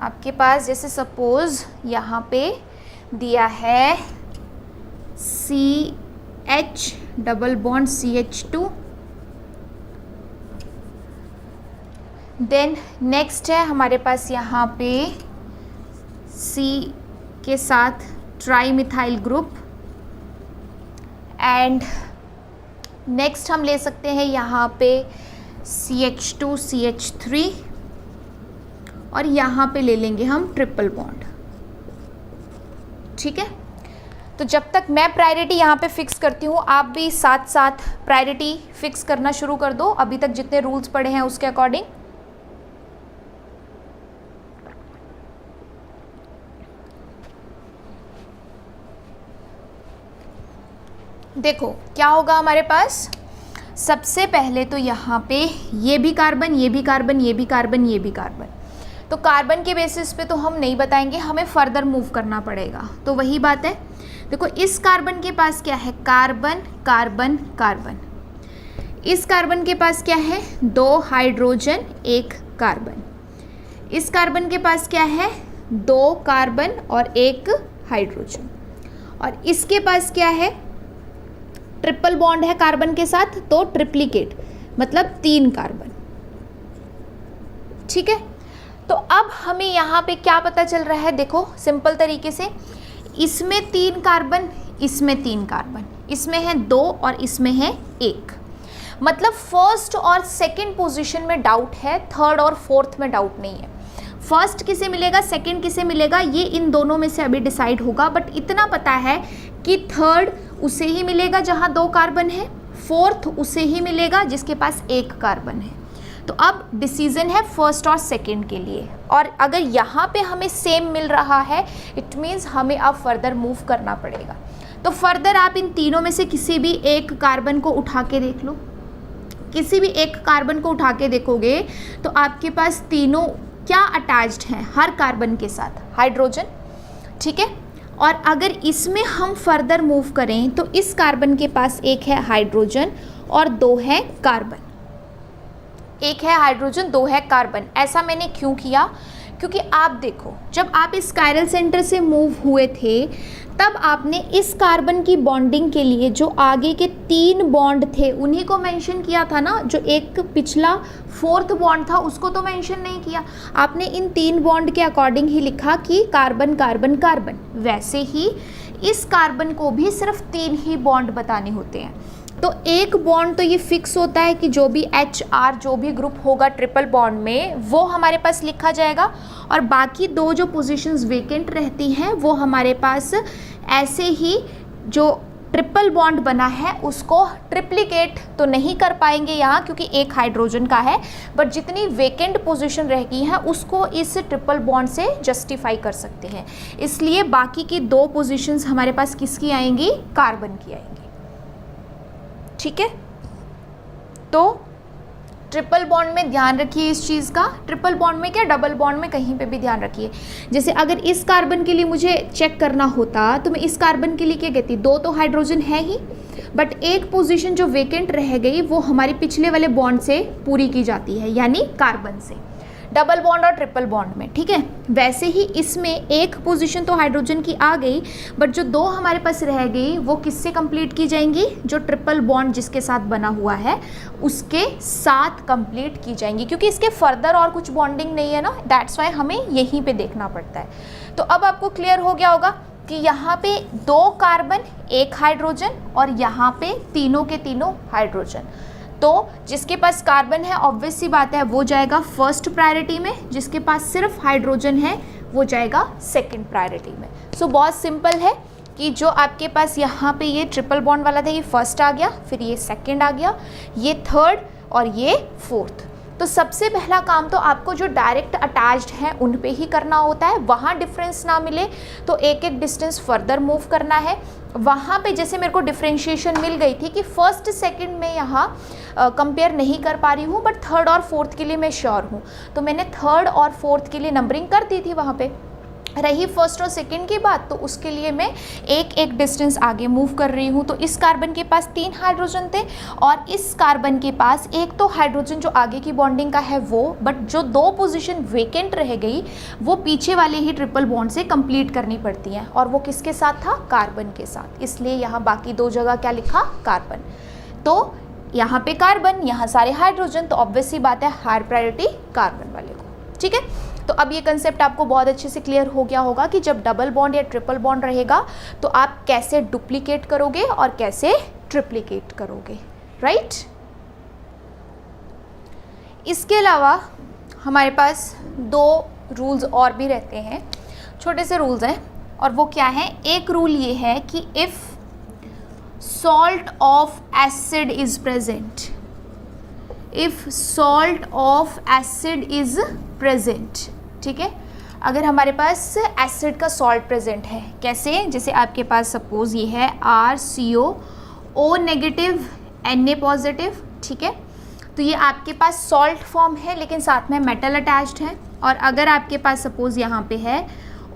आपके पास जैसे सपोज यहाँ पे दिया है CH double bond CH2, then next है हमारे पास यहाँ पे C के साथ trimethyl group, and next हम ले सकते हैं यहाँ पे CH2 CH3, और यहाँ पे ले लेंगे हम ट्रिपल बॉन्ड। ठीक है, तो जब तक मैं प्रायोरिटी यहाँ पे फिक्स करती हूँ आप भी साथ साथ प्रायोरिटी फिक्स करना शुरू कर दो, अभी तक जितने रूल्स पढ़े हैं उसके अकॉर्डिंग। देखो क्या होगा हमारे पास, सबसे पहले तो यहाँ पे ये भी कार्बन, ये भी कार्बन, ये भी कार्बन, ये भी कार्बन, तो कार्बन के बेसिस पे तो हम नहीं बताएंगे, हमें फर्दर मूव करना पड़ेगा। तो वही बात है, देखो इस कार्बन के पास क्या है, कार्बन कार्बन कार्बन, इस कार्बन के पास क्या है, 2 हाइड्रोजन 1 कार्बन, इस कार्बन के पास क्या है, 2 कार्बन और 1 हाइड्रोजन, और इसके पास क्या है, ट्रिपल बॉन्ड है कार्बन के साथ, तो ट्रिप्लीकेट मतलब 3 कार्बन। ठीक है, तो अब हमें यहाँ पे क्या पता चल रहा है, देखो सिंपल तरीके से, इसमें 3 कार्बन, इसमें 3 कार्बन, इसमें है 2 और इसमें है 1, मतलब फर्स्ट और सेकंड पोजीशन में डाउट है, थर्ड और फोर्थ में डाउट नहीं है। फर्स्ट किसे मिलेगा, सेकंड किसे मिलेगा, ये इन दोनों में से अभी डिसाइड होगा, बट इतना पता है कि थर्ड उसे ही मिलेगा जहाँ 2 कार्बन है, फोर्थ उसे ही मिलेगा जिसके पास 1 कार्बन है। तो अब डिसीजन है फर्स्ट और सेकंड के लिए, और अगर यहाँ पे हमें सेम मिल रहा है इट मीन्स हमें अब फर्दर मूव करना पड़ेगा। तो फर्दर आप इन तीनों में से किसी भी एक कार्बन को उठा के देख लो, किसी भी एक कार्बन को उठा के देखोगे तो आपके पास तीनों क्या अटैच्ड हैं, हर कार्बन के साथ हाइड्रोजन। ठीक है, और अगर इसमें हम फर्दर मूव करें तो इस कार्बन के पास 1 है हाइड्रोजन और 2 है कार्बन, 1 है हाइड्रोजन 2 है कार्बन। ऐसा मैंने क्यों किया, क्योंकि आप देखो जब आप इस कायरल सेंटर से मूव हुए थे तब आपने इस कार्बन की बॉन्डिंग के लिए जो आगे के 3 बॉन्ड थे उन्हीं को मेंशन किया था ना, जो एक पिछला 4th बॉन्ड था उसको तो मेंशन नहीं किया। आपने इन 3 बॉन्ड के अकॉर्डिंग ही लिखा कि कार्बन कार्बन कार्बन। वैसे ही इस कार्बन को भी सिर्फ 3 ही बॉन्ड बताने होते हैं। तो एक बॉन्ड तो ये फिक्स होता है कि जो भी HR जो भी ग्रुप होगा ट्रिपल बॉन्ड में वो हमारे पास लिखा जाएगा, और बाकी 2 जो पोजीशंस वेकेंट रहती हैं वो हमारे पास ऐसे ही जो ट्रिपल बॉन्ड बना है उसको ट्रिप्लिकेट तो नहीं कर पाएंगे यहाँ क्योंकि एक हाइड्रोजन का है, बट जितनी वेकेंट पोजीशन रह गई है उसको इस ट्रिपल बॉन्ड से जस्टिफाई कर सकते हैं। इसलिए बाकी की 2 पोजीशंस हमारे पास किसकी आएंगी, कार्बन की आएंगी। ठीक है, तो ट्रिपल बॉन्ड में ध्यान रखिए इस चीज़ का। ट्रिपल बॉन्ड में क्या, डबल बॉन्ड में कहीं पे भी ध्यान रखिए। जैसे अगर इस कार्बन के लिए मुझे चेक करना होता तो मैं इस कार्बन के लिए क्या कहती, 2 तो हाइड्रोजन है ही, बट एक पोजीशन जो वेकेंट रह गई वो हमारे पिछले वाले बॉन्ड से पूरी की जाती है, यानी कार्बन से, डबल बॉन्ड और ट्रिपल बॉन्ड में। ठीक है, वैसे ही इसमें एक पोजीशन तो हाइड्रोजन की आ गई, बट जो 2 हमारे पास रह गई वो किससे कंप्लीट की जाएंगी, जो ट्रिपल बॉन्ड जिसके साथ बना हुआ है उसके साथ कंप्लीट की जाएंगी, क्योंकि इसके फर्दर और कुछ बॉन्डिंग नहीं है ना, दैट्स वाई हमें यहीं पे देखना पड़ता है। तो अब आपको क्लियर हो गया होगा कि यहाँ पे 2 कार्बन 1 हाइड्रोजन और यहाँ पे तीनों के तीनों हाइड्रोजन। तो जिसके पास कार्बन है ऑब्वियस सी बात है वो जाएगा फर्स्ट प्रायोरिटी में, जिसके पास सिर्फ हाइड्रोजन है वो जाएगा सेकंड प्रायोरिटी में। सो बहुत सिंपल है कि जो आपके पास यहाँ पे ये ट्रिपल बॉन्ड वाला था ये फर्स्ट आ गया, फिर ये सेकंड आ गया, ये थर्ड और ये फोर्थ। तो सबसे पहला काम तो आपको जो डायरेक्ट अटैच्ड हैं उन पे ही करना होता है, वहाँ डिफरेंस ना मिले तो एक एक डिस्टेंस फर्दर मूव करना है। वहाँ पे जैसे मेरे को डिफरेंशिएशन मिल गई थी कि फर्स्ट सेकंड में यहाँ कंपेयर नहीं कर पा रही हूँ, बट थर्ड और फोर्थ के लिए मैं श्योर हूँ, तो मैंने थर्ड और फोर्थ के लिए नंबरिंग कर दी थी। वहाँ पे रही फर्स्ट और सेकंड की बात, तो उसके लिए मैं एक एक डिस्टेंस आगे मूव कर रही हूँ। तो इस कार्बन के पास 3 हाइड्रोजन थे और इस कार्बन के पास एक तो हाइड्रोजन जो आगे की बॉन्डिंग का है वो, बट जो 2 पोजीशन वेकेंट रह गई वो पीछे वाले ही ट्रिपल बॉन्ड से कंप्लीट करनी पड़ती हैं, और वो किसके साथ था, कार्बन के साथ। इसलिए यहाँ बाकी 2 जगह क्या लिखा, कार्बन। तो यहाँ पे कार्बन, यहाँ सारे हाइड्रोजन, तो ऑब्वियस सी बात है हायर प्रायोरिटी कार्बन वाले को। ठीक है, तो अब ये कंसेप्ट आपको बहुत अच्छे से क्लियर हो गया होगा कि जब डबल बॉन्ड या ट्रिपल बॉन्ड रहेगा तो आप कैसे डुप्लीकेट करोगे और कैसे ट्रिप्लीकेट करोगे, राइट। इसके अलावा हमारे पास 2 रूल्स और भी रहते हैं, छोटे से रूल्स हैं, और वो क्या है, एक रूल ये है कि if salt of acid is present, if salt of acid is present, ठीक है, अगर हमारे पास एसिड का सॉल्ट प्रेजेंट है, कैसे, जैसे आपके पास सपोज ये है RCO नेगेटिव Na पॉजिटिव, ठीक है, तो ये आपके पास सॉल्ट फॉर्म है लेकिन साथ में मेटल अटैच्ड है। और अगर आपके पास सपोज यहाँ पे है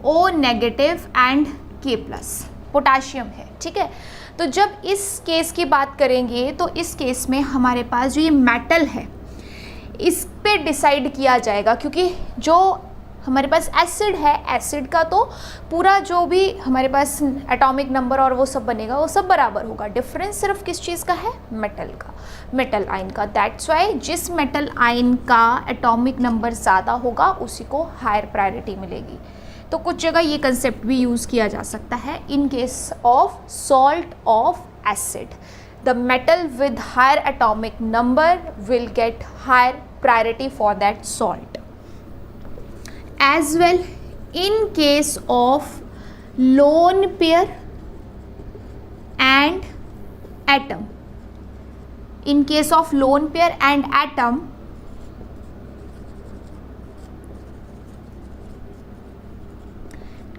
O negative and K plus potassium है, ठीक है, तो जब इस केस की बात करेंगे तो इस केस में हमारे पास जो ये मेटल है इस पे डिसाइड किया जाएगा, क्योंकि जो हमारे पास एसिड है, एसिड का तो पूरा जो भी हमारे पास एटॉमिक नंबर और वो सब बनेगा वो सब बराबर होगा, डिफरेंस सिर्फ किस चीज़ का है, मेटल का, मेटल आयन का। दैट्स वाई जिस मेटल आयन का एटॉमिक नंबर ज़्यादा होगा उसी को हायर प्रायोरिटी मिलेगी। तो कुछ जगह ये कंसेप्ट भी यूज़ किया जा सकता है in case of salt of acid, the metal with higher atomic number will get higher priority for that salt. As well, in case of lone pair and atom, in case of lone pair and atom,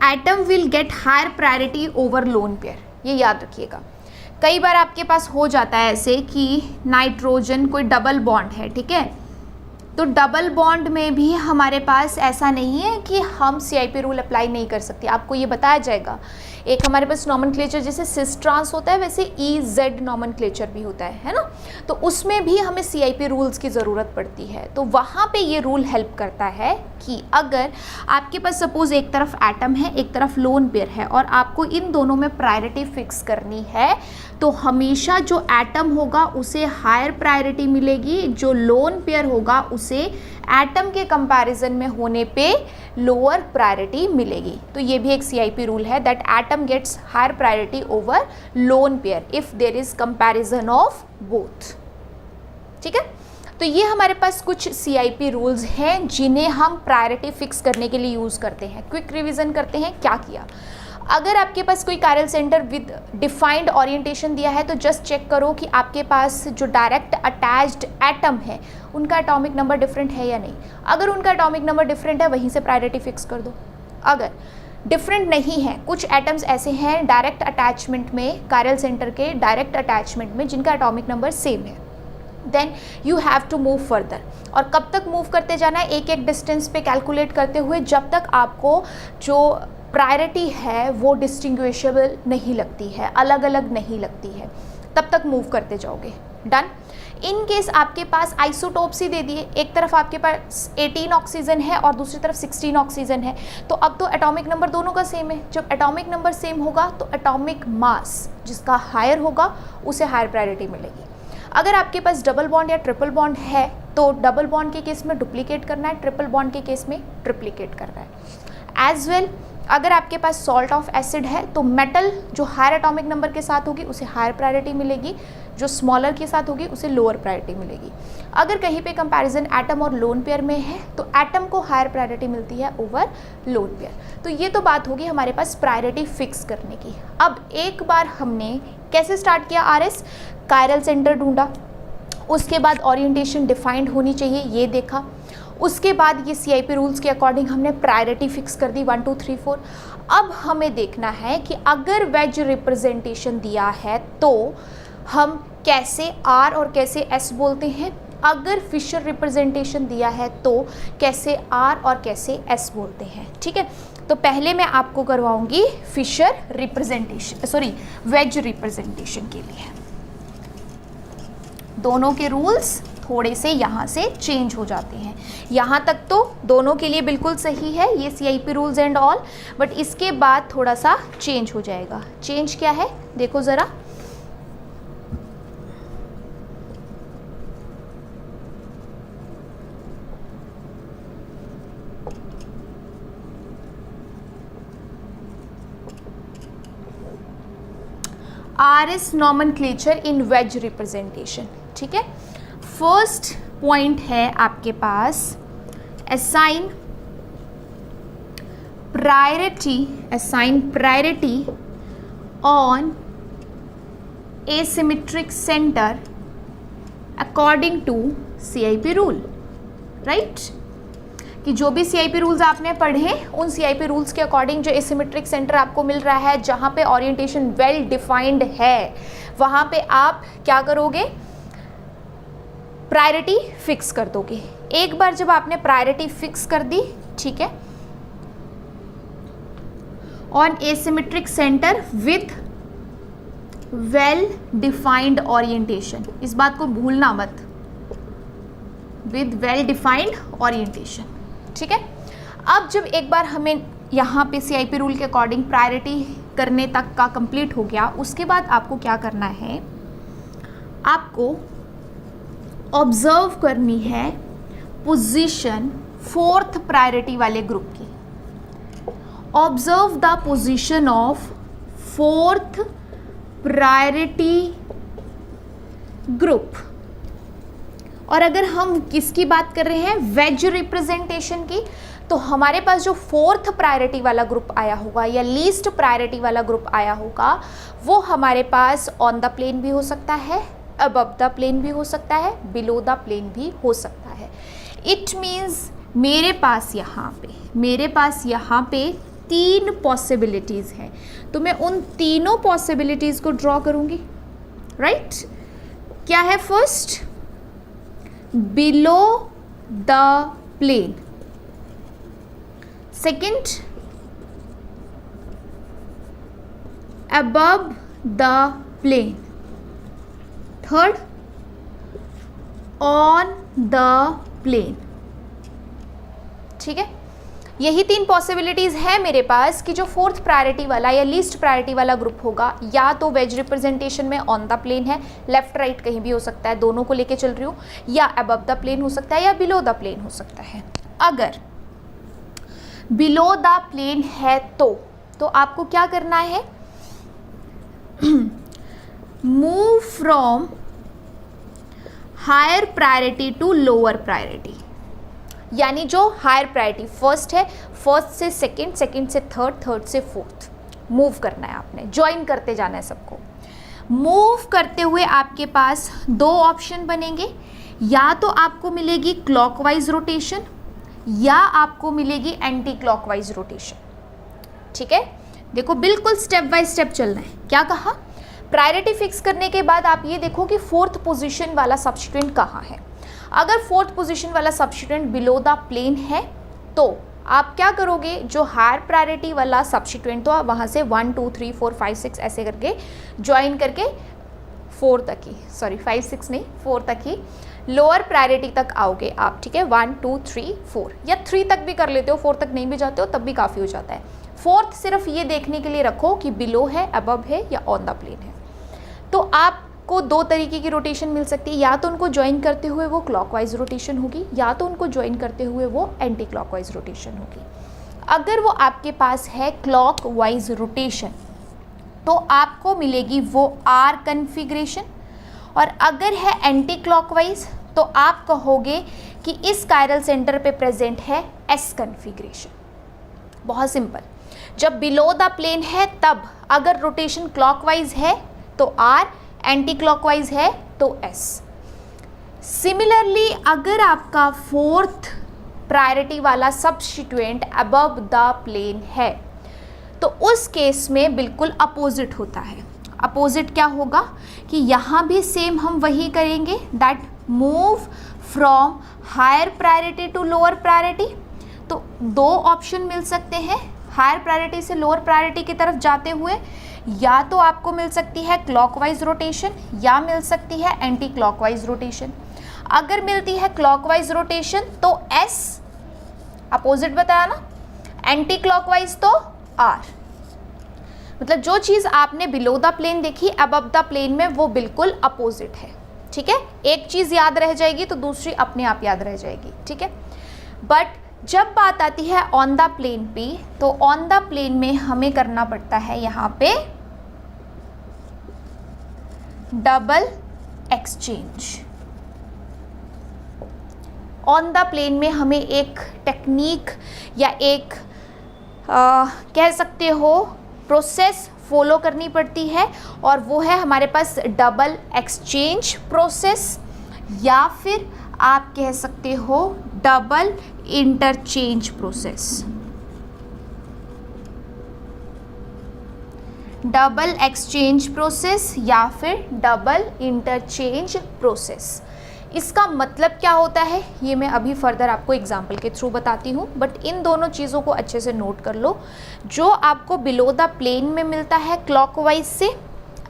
atom will get higher priority over lone pair, ये याद रखिएगा। कई बार आपके पास हो जाता है ऐसे कि नाइट्रोजन कोई डबल बॉन्ड है, ठीक है, तो डबल बॉन्ड में भी हमारे पास ऐसा नहीं है कि हम CIP रूल अप्लाई नहीं कर सकते, आपको ये बताया जाएगा। एक हमारे पास नॉमेनक्लेचर जैसे सिस ट्रांस होता है, वैसे EZ नॉमेनक्लेचर भी होता है ना, तो उसमें भी हमें CIP रूल्स की ज़रूरत पड़ती है। तो वहाँ पे ये रूल हेल्प करता है कि अगर आपके पास सपोज एक तरफ एटम है, एक तरफ लोन पेयर है, और आपको इन दोनों में प्रायोरिटी फिक्स करनी है, तो हमेशा जो एटम होगा उसे हायर प्रायोरिटी मिलेगी, जो लोन पेयर होगा उसे एटम के कंपैरिजन में होने पे लोअर प्रायोरिटी मिलेगी। तो ये भी एक CIP रूल है that atom gets higher priority over lone pair if there is comparison of both. ठीक है, तो ये हमारे पास कुछ CIP रूल्स हैं जिन्हें हम प्रायोरिटी फिक्स करने के लिए यूज़ करते हैं। क्विक रिवीजन करते हैं क्या किया। अगर आपके पास कोई chiral centre with defined orientation दिया है तो जस्ट चेक करो कि आपके पास जो डायरेक्ट अटैच्ड एटम है उनका एटॉमिक नंबर डिफरेंट है या नहीं। अगर उनका एटॉमिक नंबर डिफरेंट है वहीं से प्रायोरिटी फिक्स कर दो। अगर डिफरेंट नहीं है, कुछ एटम्स ऐसे हैं डायरेक्ट अटैचमेंट में, कायरल सेंटर के डायरेक्ट अटैचमेंट में, जिनका एटॉमिक नंबर सेम है, then you have to move further. और कब तक मूव करते जाना है, एक एक डिस्टेंस पे कैलकुलेट करते हुए, जब तक आपको जो प्रायोरिटी है वो डिस्टिंग्विशेबल नहीं लगती है, अलग अलग नहीं लगती है, तब तक मूव करते जाओगे। डन। इन केस आपके पास आइसोटोप्स ही दे दिए, एक तरफ आपके पास 18 ऑक्सीजन है और दूसरी तरफ 16 ऑक्सीजन है, तो अब तो एटॉमिक नंबर दोनों का सेम है। जब एटॉमिक नंबर सेम होगा तो एटॉमिक मास जिसका हायर होगा उसे हायर प्रायोरिटी मिलेगी। अगर आपके पास डबल बॉन्ड या ट्रिपल बॉन्ड है तो डबल बॉन्ड के केस में डुप्लीकेट करना है, ट्रिपल बॉन्ड के केस में ट्रिप्लीकेट करना है। एज वेल अगर आपके पास सॉल्ट ऑफ एसिड है तो मेटल जो हायर एटॉमिक नंबर के साथ होगी उसे हायर प्रायोरिटी मिलेगी, जो स्मॉलर के साथ होगी उसे लोअर प्रायोरिटी मिलेगी। अगर कहीं पे कंपैरिजन एटम और लोन पेयर में है तो एटम को हायर प्रायोरिटी मिलती है ओवर लोन पेयर। तो ये तो बात होगी हमारे पास प्रायोरिटी फिक्स करने की। अब एक बार हमने कैसे स्टार्ट किया RS, कायरल सेंटर ढूंढा, उसके बाद ओरिएंटेशन डिफाइंड होनी चाहिए ये देखा, उसके बाद ये CIP रूल्स के अकॉर्डिंग हमने प्रायोरिटी फिक्स कर दी 1 2 3 4। अब हमें देखना है कि अगर वेज रिप्रेजेंटेशन दिया है तो हम कैसे R और कैसे S बोलते हैं, अगर फिशर रिप्रेजेंटेशन दिया है तो कैसे R और कैसे S बोलते हैं। ठीक है, तो पहले मैं आपको करवाऊंगी फिशर रिप्रेजेंटेशन, वेज रिप्रेजेंटेशन के लिए। दोनों के रूल्स थोड़े से यहाँ से चेंज हो जाते हैं। यहाँ तक तो दोनों के लिए बिल्कुल सही है ये CIP rules and all, but इसके बाद थोड़ा सा चेंज हो जाएगा। चेंज क्या है देखो ज़रा, RS nomenclature in wedge representation. ठीक है, फर्स्ट पॉइंट है आपके पास assign priority on asymmetric center according to CIP rule. Right, कि जो भी CIP रूल्स आपने पढ़े उन CIP रूल्स के अकॉर्डिंग जो एसिमेट्रिक सेंटर आपको मिल रहा है, जहाँ पे ओरिएंटेशन वेल डिफाइंड है, वहाँ पे आप क्या करोगे, प्रायोरिटी फिक्स कर दोगे। एक बार जब आपने प्रायोरिटी फिक्स कर दी, ठीक है, on asymmetric centre with well defined orientation, इस बात को भूलना मत, विद वेल डिफाइंड ओरिएंटेशन। ठीक है, अब जब एक बार हमें यहाँ पे CIP रूल के अकॉर्डिंग प्रायोरिटी करने तक का कंप्लीट हो गया, उसके बाद आपको क्या करना है, आपको ऑब्जर्व करनी है पोजीशन फोर्थ प्रायोरिटी वाले ग्रुप की। Observe the position of fourth priority group. और अगर हम किसकी बात कर रहे हैं, वेज रिप्रेजेंटेशन की, तो हमारे पास जो फोर्थ प्रायोरिटी वाला ग्रुप आया होगा या लीस्ट प्रायोरिटी वाला ग्रुप आया होगा वो हमारे पास ऑन द प्लेन भी हो सकता है, अबव द प्लेन भी हो सकता है, बिलो द प्लेन भी हो सकता है। इट मीन्स मेरे पास यहाँ पे 3 पॉसिबिलिटीज़ हैं, तो मैं उन तीनों पॉसिबिलिटीज़ को ड्रॉ करूँगी। राइट, क्या है first, below the plane, second above the plane, third on the plane। ठीक है, यही तीन पॉसिबिलिटीज है मेरे पास कि जो फोर्थ प्रायोरिटी वाला या लीस्ट प्रायोरिटी वाला ग्रुप होगा या तो वेज रिप्रेजेंटेशन में ऑन द प्लेन है, लेफ्ट राइट कहीं भी हो सकता है, दोनों को लेके चल रही हूँ, या अबव द प्लेन हो सकता है या बिलो द प्लेन हो सकता है। अगर बिलो द प्लेन है तो आपको क्या करना है, move from higher priority to lower priority, यानी जो हायर प्रायोरिटी फर्स्ट है, फर्स्ट से सेकंड, सेकंड से थर्ड, थर्ड से फोर्थ मूव करना है आपने, ज्वाइन करते जाना है सबको। मूव करते हुए आपके पास दो ऑप्शन बनेंगे, या तो आपको मिलेगी क्लॉकवाइज रोटेशन या आपको मिलेगी एंटी क्लॉकवाइज रोटेशन। ठीक है, देखो बिल्कुल स्टेप बाय स्टेप चलना है। क्या कहा, प्रायोरिटी फिक्स करने के बाद आप ये देखो कि फोर्थ पोजीशन वाला सब्स्टिट्यूएंट कहाँ है। अगर फोर्थ पोजीशन वाला सब्स्टिट्यूएंट बिलो द प्लेन है तो आप क्या करोगे, जो हायर प्रायोरिटी वाला सब्स्टिट्यूएंट तो वहाँ से 1 2 3 4 5 6 ऐसे करके ज्वाइन करके 4 तक ही, सॉरी 5 6 नहीं 4 तक ही लोअर प्रायोरिटी तक आओगे आप। ठीक है, 1 2 3 4 या 3 तक भी कर लेते हो, 4 तक नहीं भी जाते हो तब भी काफ़ी हो जाता है। फोर्थ सिर्फ ये देखने के लिए रखो कि बिलो है, अबव है या ऑन द प्लेन है। तो आपको दो तरीके की रोटेशन मिल सकती है, या तो उनको ज्वाइन करते हुए वो क्लॉकवाइज रोटेशन होगी या तो उनको ज्वाइन करते हुए वो एंटी क्लॉकवाइज रोटेशन होगी। अगर वो आपके पास है क्लॉकवाइज रोटेशन तो आपको मिलेगी वो आर कन्फिग्रेशन, और अगर है एंटी क्लॉकवाइज तो आप कहोगे कि इस कायरल सेंटर पे प्रेजेंट है एस कन्फिग्रेशन। बहुत सिंपल, जब बिलो द प्लेन है तब अगर रोटेशन क्लॉकवाइज है तो आर, एंटी क्लॉकवाइज है तो एस। सिमिलरली अगर आपका फोर्थ प्रायोरिटी वाला सब्स्टिट्यूएंट अबव द प्लेन है तो उस केस में बिल्कुल अपोजिट होता है। अपोजिट क्या होगा कि यहाँ भी सेम हम वही करेंगे, that move from higher priority to lower priority. तो दो ऑप्शन मिल सकते हैं, हायर प्रायोरिटी से लोअर प्रायोरिटी की तरफ जाते हुए, या तो आपको मिल सकती है क्लॉकवाइज रोटेशन या मिल सकती है एंटी क्लॉकवाइज रोटेशन। अगर मिलती है क्लॉकवाइज रोटेशन तो एस, अपोजिट बताया ना, एंटी क्लॉकवाइज तो आर। मतलब जो चीज़ आपने बिलो द प्लेन देखी अबव द प्लेन में वो बिल्कुल अपोजिट है। ठीक है, एक चीज़ याद रह जाएगी तो दूसरी अपने आप याद रह जाएगी। ठीक है, बट जब बात आती है ऑन द प्लेन पे तो ऑन द प्लेन में हमें करना पड़ता है यहाँ पे double exchange. On the plane में हमें एक टेक्निक या एक कह सकते हो प्रोसेस फॉलो करनी पड़ती है, और वो है हमारे पास डबल एक्सचेंज प्रोसेस, या फिर आप कह सकते हो double interchange process. Double exchange process या फिर डबल इंटरचेंज प्रोसेस। इसका मतलब क्या होता है ये मैं अभी फर्दर आपको एग्जाम्पल के थ्रू बताती हूँ, बट इन दोनों चीज़ों को अच्छे से नोट कर लो। जो आपको बिलो द प्लेन में मिलता है क्लॉकवाइज से,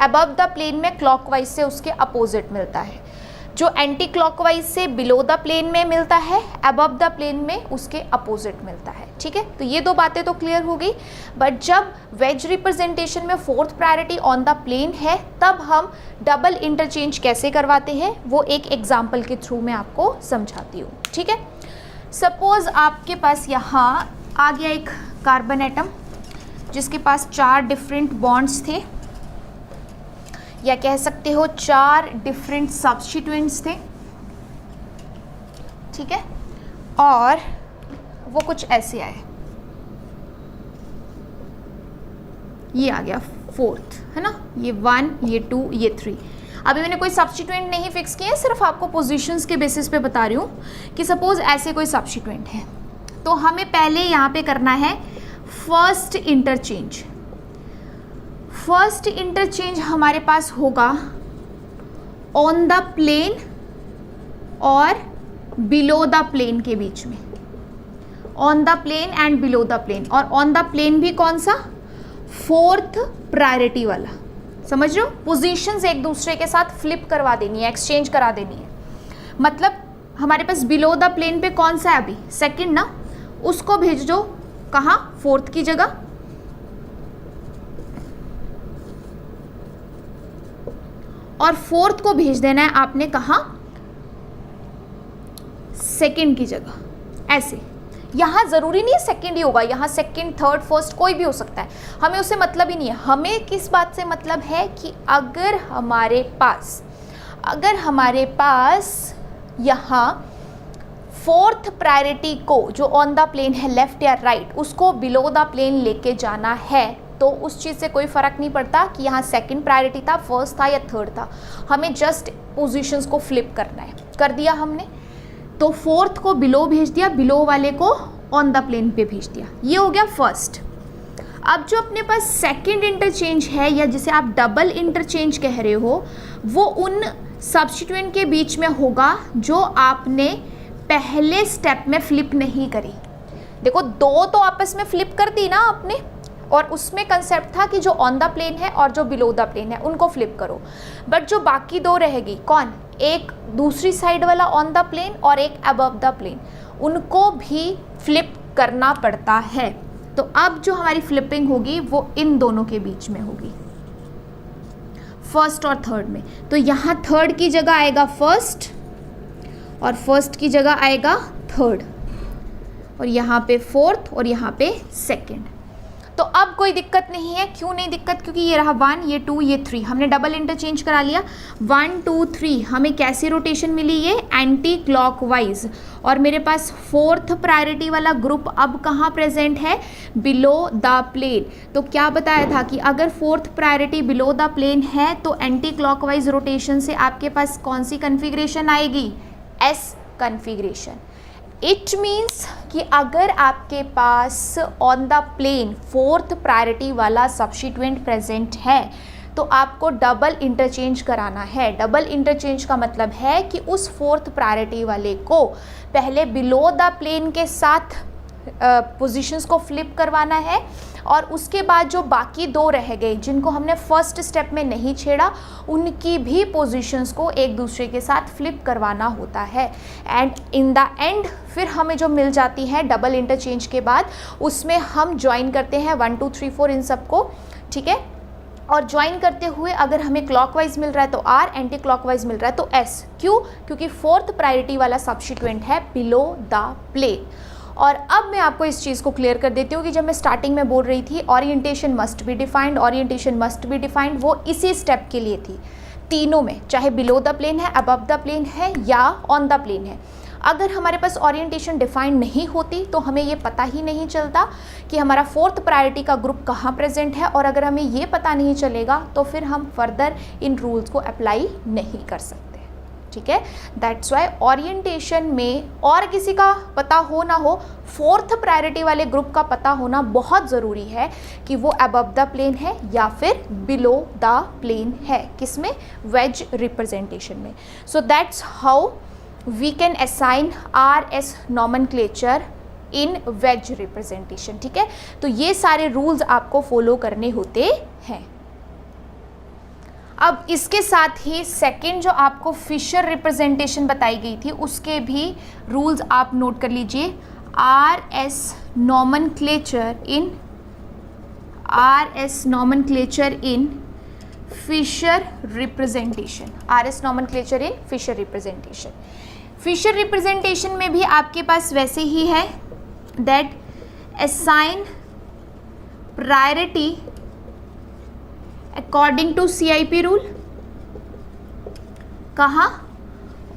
अबव द प्लेन में क्लॉकवाइज से उसके अपोजिट मिलता है। जो एंटी क्लॉकवाइज से बिलो द प्लेन में मिलता है, अबव द प्लेन में उसके अपोजिट मिलता है। ठीक है, तो ये दो बातें तो क्लियर हो गई। बट जब वेज रिप्रेजेंटेशन में fourth priority on the plane है तब हम डबल इंटरचेंज कैसे करवाते हैं वो एक एग्जाम्पल के थ्रू मैं आपको समझाती हूँ। ठीक है, सपोज आपके पास यहाँ आ गया एक कार्बन एटम जिसके पास 4 डिफरेंट बॉन्ड्स थे, या कह सकते हो 4 डिफरेंट सब्स्टिट्यूएंट्स थे। ठीक है, और वो कुछ ऐसे आए, ये आ गया फोर्थ, है ना, ये 1, ये 2, ये 3। अभी मैंने कोई सब्स्टिट्यूएंट नहीं फिक्स किए, सिर्फ आपको पोजीशंस के बेसिस पे बता रही हूँ कि सपोज ऐसे कोई सब्स्टिट्यूएंट है तो हमें पहले यहाँ पे करना है फर्स्ट इंटरचेंज। फर्स्ट इंटरचेंज हमारे पास होगा ऑन द प्लेन और बिलो द प्लेन के बीच में, on the plane and below the plane. और ऑन द प्लेन भी कौन सा, फोर्थ प्रायोरिटी वाला, समझ रहे हो? पोजीशंस एक दूसरे के साथ फ्लिप करवा देनी है, एक्सचेंज करा देनी है। मतलब हमारे पास बिलो द प्लेन पे कौन सा है अभी, सेकंड ना, उसको भेज दो कहाँ, फोर्थ की जगह। और फोर्थ को भेज देना है आपने कहाँ, सेकंड की जगह। ऐसे यहाँ ज़रूरी नहीं है सेकंड ही होगा, यहाँ सेकंड, थर्ड, फर्स्ट कोई भी हो सकता है, हमें उससे मतलब ही नहीं है। हमें किस बात से मतलब है कि अगर हमारे पास यहाँ फोर्थ प्रायोरिटी को जो ऑन द प्लेन है लेफ्ट या राइट, उसको बिलो द प्लेन लेके जाना है, तो उस चीज़ से कोई फ़र्क नहीं पड़ता कि यहाँ सेकंड प्रायोरिटी था, फर्स्ट था या थर्ड था, हमें जस्ट पोजीशंस को फ्लिप करना है। कर दिया हमने, तो फोर्थ को बिलो भेज दिया, बिलो वाले को ऑन द प्लेन पे भेज दिया, ये हो गया फर्स्ट। अब जो अपने पास सेकंड इंटरचेंज है, या जिसे आप डबल इंटरचेंज कह रहे हो, वो उन सब्स्टिट्यूएंट के बीच में होगा जो आपने पहले स्टेप में फ्लिप नहीं करी। देखो, दो तो आपस में फ्लिप कर दी ना आपने, और उसमें कंसेप्ट था कि जो ऑन द प्लेन है और जो बिलो द प्लेन है उनको फ्लिप करो। बट जो बाकी दो रहेगी, कौन, एक दूसरी साइड वाला ऑन द प्लेन और एक अबव द प्लेन, उनको भी फ्लिप करना पड़ता है। तो अब जो हमारी फ्लिपिंग होगी वो इन दोनों के बीच में होगी, फर्स्ट और थर्ड में। तो यहाँ थर्ड की जगह आएगा फर्स्ट और फर्स्ट की जगह आएगा थर्ड, और यहाँ पे फोर्थ और यहाँ पे सेकंड। तो अब कोई दिक्कत नहीं है। क्यों नहीं दिक्कत, क्योंकि ये रहा 1, ये 2, ये 3, हमने डबल इंटरचेंज करा लिया। 1 2 3 हमें कैसी रोटेशन मिली, ये एंटी क्लॉकवाइज। और मेरे पास फोर्थ प्रायोरिटी वाला ग्रुप अब कहाँ प्रेजेंट है, बिलो द प्लेन। तो क्या बताया था कि अगर fourth priority below the plane है तो एंटी क्लॉकवाइज रोटेशन से आपके पास कौन सी कन्फिग्रेशन आएगी, एस कन्फिग्रेशन। इट मीन्स कि अगर आपके पास on the plane fourth priority वाला सब्स्टिट्यूएंट प्रेजेंट है तो आपको डबल इंटरचेंज कराना है। डबल इंटरचेंज का मतलब है कि उस फोर्थ प्रायोरिटी वाले को पहले बिलो द प्लेन के साथ पोजीशंस को फ्लिप करवाना है, और उसके बाद जो बाकी दो रह गए जिनको हमने फर्स्ट स्टेप में नहीं छेड़ा, उनकी भी पोजीशंस को एक दूसरे के साथ फ्लिप करवाना होता है। एंड इन द एंड फिर हमें जो मिल जाती है डबल इंटरचेंज के बाद, उसमें हम ज्वाइन करते हैं 1 2 3 4 इन सबको, ठीक है। और ज्वाइन करते हुए अगर हमें क्लॉकवाइज मिल रहा है तो आर, एंटी क्लॉकवाइज मिल रहा है तो एस। क्यों, क्योंकि फोर्थ प्रायोरिटी वाला सब्स्टिट्यूएंट है बिलो द प्लेन। और अब मैं आपको इस चीज़ को क्लियर कर देती हूँ कि जब मैं स्टार्टिंग में बोल रही थी orientation must be defined, orientation must be defined, वो इसी स्टेप के लिए थी, तीनों में, चाहे बिलो द प्लेन है, अबव द प्लेन है या ऑन द प्लेन है। अगर हमारे पास ओरिएंटेशन डिफाइंड नहीं होती तो हमें ये पता ही नहीं चलता कि हमारा फोर्थ प्रायोरिटी का ग्रुप कहाँ प्रेजेंट है, और अगर हमें ये पता नहीं चलेगा तो फिर हम फर्दर इन रूल्स को अप्लाई नहीं कर सकते, ठीक है। दैट्स वाई ओरिएंटेशन में और किसी का पता हो ना हो, फोर्थ प्रायोरिटी वाले ग्रुप का पता होना बहुत ज़रूरी है कि वो अबव द प्लेन है या फिर बिलो द प्लेन है, किसमें, वेज रिप्रेजेंटेशन में। So that's how we can assign RS nomenclature in wedge representation, ठीक है। तो ये सारे रूल्स आपको फॉलो करने होते हैं। अब इसके साथ ही सेकंड जो आपको फिशर रिप्रेजेंटेशन बताई गई थी उसके भी रूल्स आप नोट कर लीजिए। RS nomenclature in Fischer representation, RS nomenclature in Fischer representation. Fischer representation में भी आपके पास वैसे ही है, that assign priority according to CIP rule, कहाँ,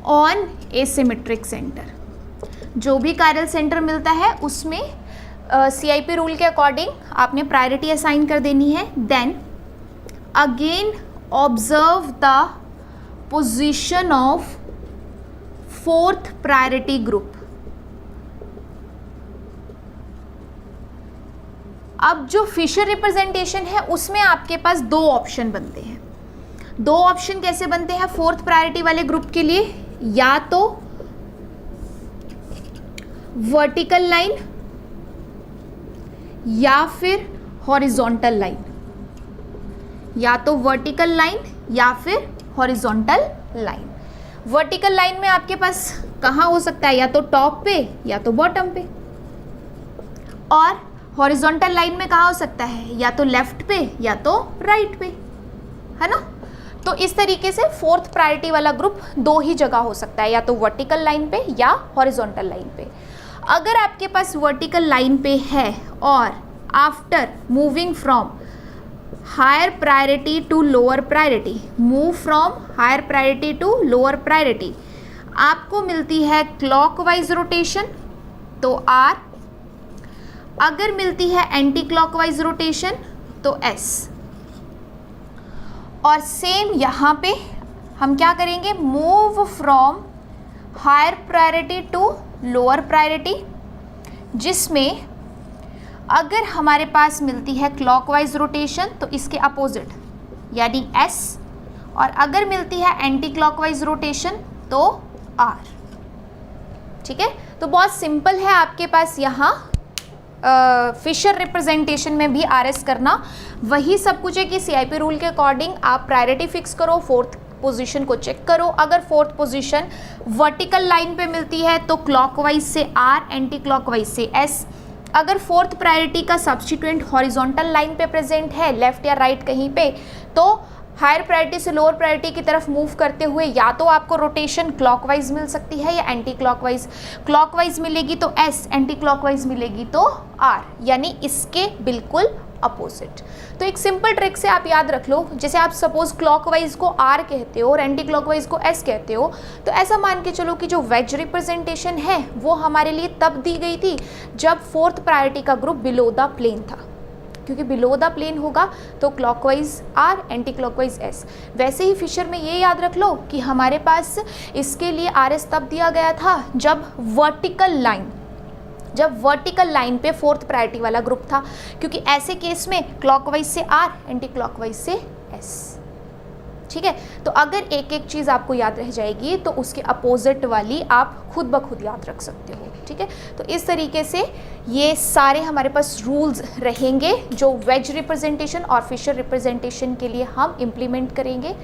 ऑन एसिमेट्रिक सेंटर। जो भी कायरल सेंटर मिलता है उसमें CIP रूल के अकॉर्डिंग आपने प्रायोरिटी असाइन कर देनी है। Then again observe the position of fourth priority group. अब जो फिशर रिप्रेजेंटेशन है उसमें आपके पास दो ऑप्शन बनते हैं। दो ऑप्शन कैसे बनते हैं फोर्थ प्रायोरिटी वाले ग्रुप के लिए, या तो वर्टिकल लाइन या फिर हॉरिजॉन्टल लाइन, या तो वर्टिकल लाइन या फिर हॉरिजॉन्टल लाइन। वर्टिकल लाइन में आपके पास कहाँ हो सकता है, या तो टॉप पे या तो बॉटम पे, और हॉरिजॉन्टल लाइन में कहाँ हो सकता है, या तो लेफ्ट पे या तो राइट पे, है ना। तो इस तरीके से फोर्थ प्रायोरिटी वाला ग्रुप दो ही जगह हो सकता है, या तो वर्टिकल लाइन पे या हॉरिजॉन्टल लाइन पे। अगर आपके पास वर्टिकल लाइन पे है और after moving from higher priority to lower priority, move from higher priority to lower priority, आपको मिलती है क्लॉकवाइज रोटेशन तो R, अगर मिलती है एंटी क्लॉकवाइज रोटेशन तो S। और सेम यहाँ पे हम क्या करेंगे, move from higher priority to lower priority, जिसमें अगर हमारे पास मिलती है क्लॉकवाइज रोटेशन तो इसके अपोजिट यानी S, और अगर मिलती है एंटी क्लॉकवाइज रोटेशन तो R। ठीक है, तो बहुत सिंपल है आपके पास यहाँ फिशर रिप्रेजेंटेशन में भी RS करना वही सब कुछ है कि CIP रूल के अकॉर्डिंग आप प्रायोरिटी फिक्स करो, फोर्थ पोजीशन को चेक करो। अगर फोर्थ पोजीशन वर्टिकल लाइन पे मिलती है तो क्लॉकवाइज से R, एंटी क्लॉकवाइज से S। अगर फोर्थ प्रायोरिटी का सब्स्टिट्यूएंट हॉरिजॉन्टल लाइन पे प्रेजेंट है, लेफ्ट या राइट कहीं पे, तो हायर प्रायोरिटी से लोअर प्रायोरिटी की तरफ मूव करते हुए या तो आपको रोटेशन क्लॉकवाइज मिल सकती है या एंटी क्लॉकवाइज। क्लॉकवाइज मिलेगी तो S, एंटी क्लॉकवाइज मिलेगी तो R, यानी इसके बिल्कुल अपोजिट। तो एक सिंपल ट्रिक से आप याद रख लो, जैसे आप सपोज क्लॉकवाइज को R कहते हो और एंटी क्लॉकवाइज को S कहते हो, तो ऐसा मान के चलो कि जो वेज रिप्रेजेंटेशन है वो हमारे लिए तब दी गई थी जब फोर्थ प्रायोरिटी का ग्रुप बिलो द प्लेन था, क्योंकि बिलो द प्लेन होगा तो clockwise R, anti clockwise S। वैसे ही फिशर में ये याद रख लो कि हमारे पास इसके लिए RS तब दिया गया था जब वर्टिकल लाइन पे फोर्थ प्रायोरिटी वाला ग्रुप था, क्योंकि ऐसे केस में क्लॉकवाइज से R, एंटी क्लॉकवाइज से S। ठीक है, तो अगर एक एक चीज़ आपको याद रह जाएगी तो उसके अपोजिट वाली आप खुद ब खुद याद रख सकते हो। ठीक है, तो इस तरीके से ये सारे हमारे पास रूल्स रहेंगे जो वेज रिप्रेजेंटेशन और फिशर रिप्रेजेंटेशन के लिए हम इम्प्लीमेंट करेंगे।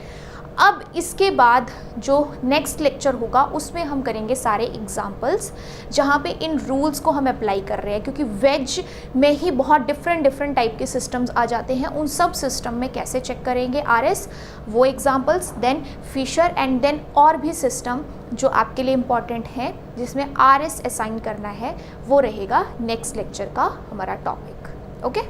अब इसके बाद जो नेक्स्ट लेक्चर होगा उसमें हम करेंगे सारे एग्जाम्पल्स जहाँ पे इन रूल्स को हम अप्लाई कर रहे हैं, क्योंकि वेज में ही बहुत डिफरेंट टाइप के सिस्टम्स आ जाते हैं। उन सब सिस्टम में कैसे चेक करेंगे RS, वो examples, then Fischer and then और भी सिस्टम जो आपके लिए इम्पॉर्टेंट है जिसमें RS असाइन करना है, वो रहेगा नेक्स्ट लेक्चर का हमारा टॉपिक। ओके।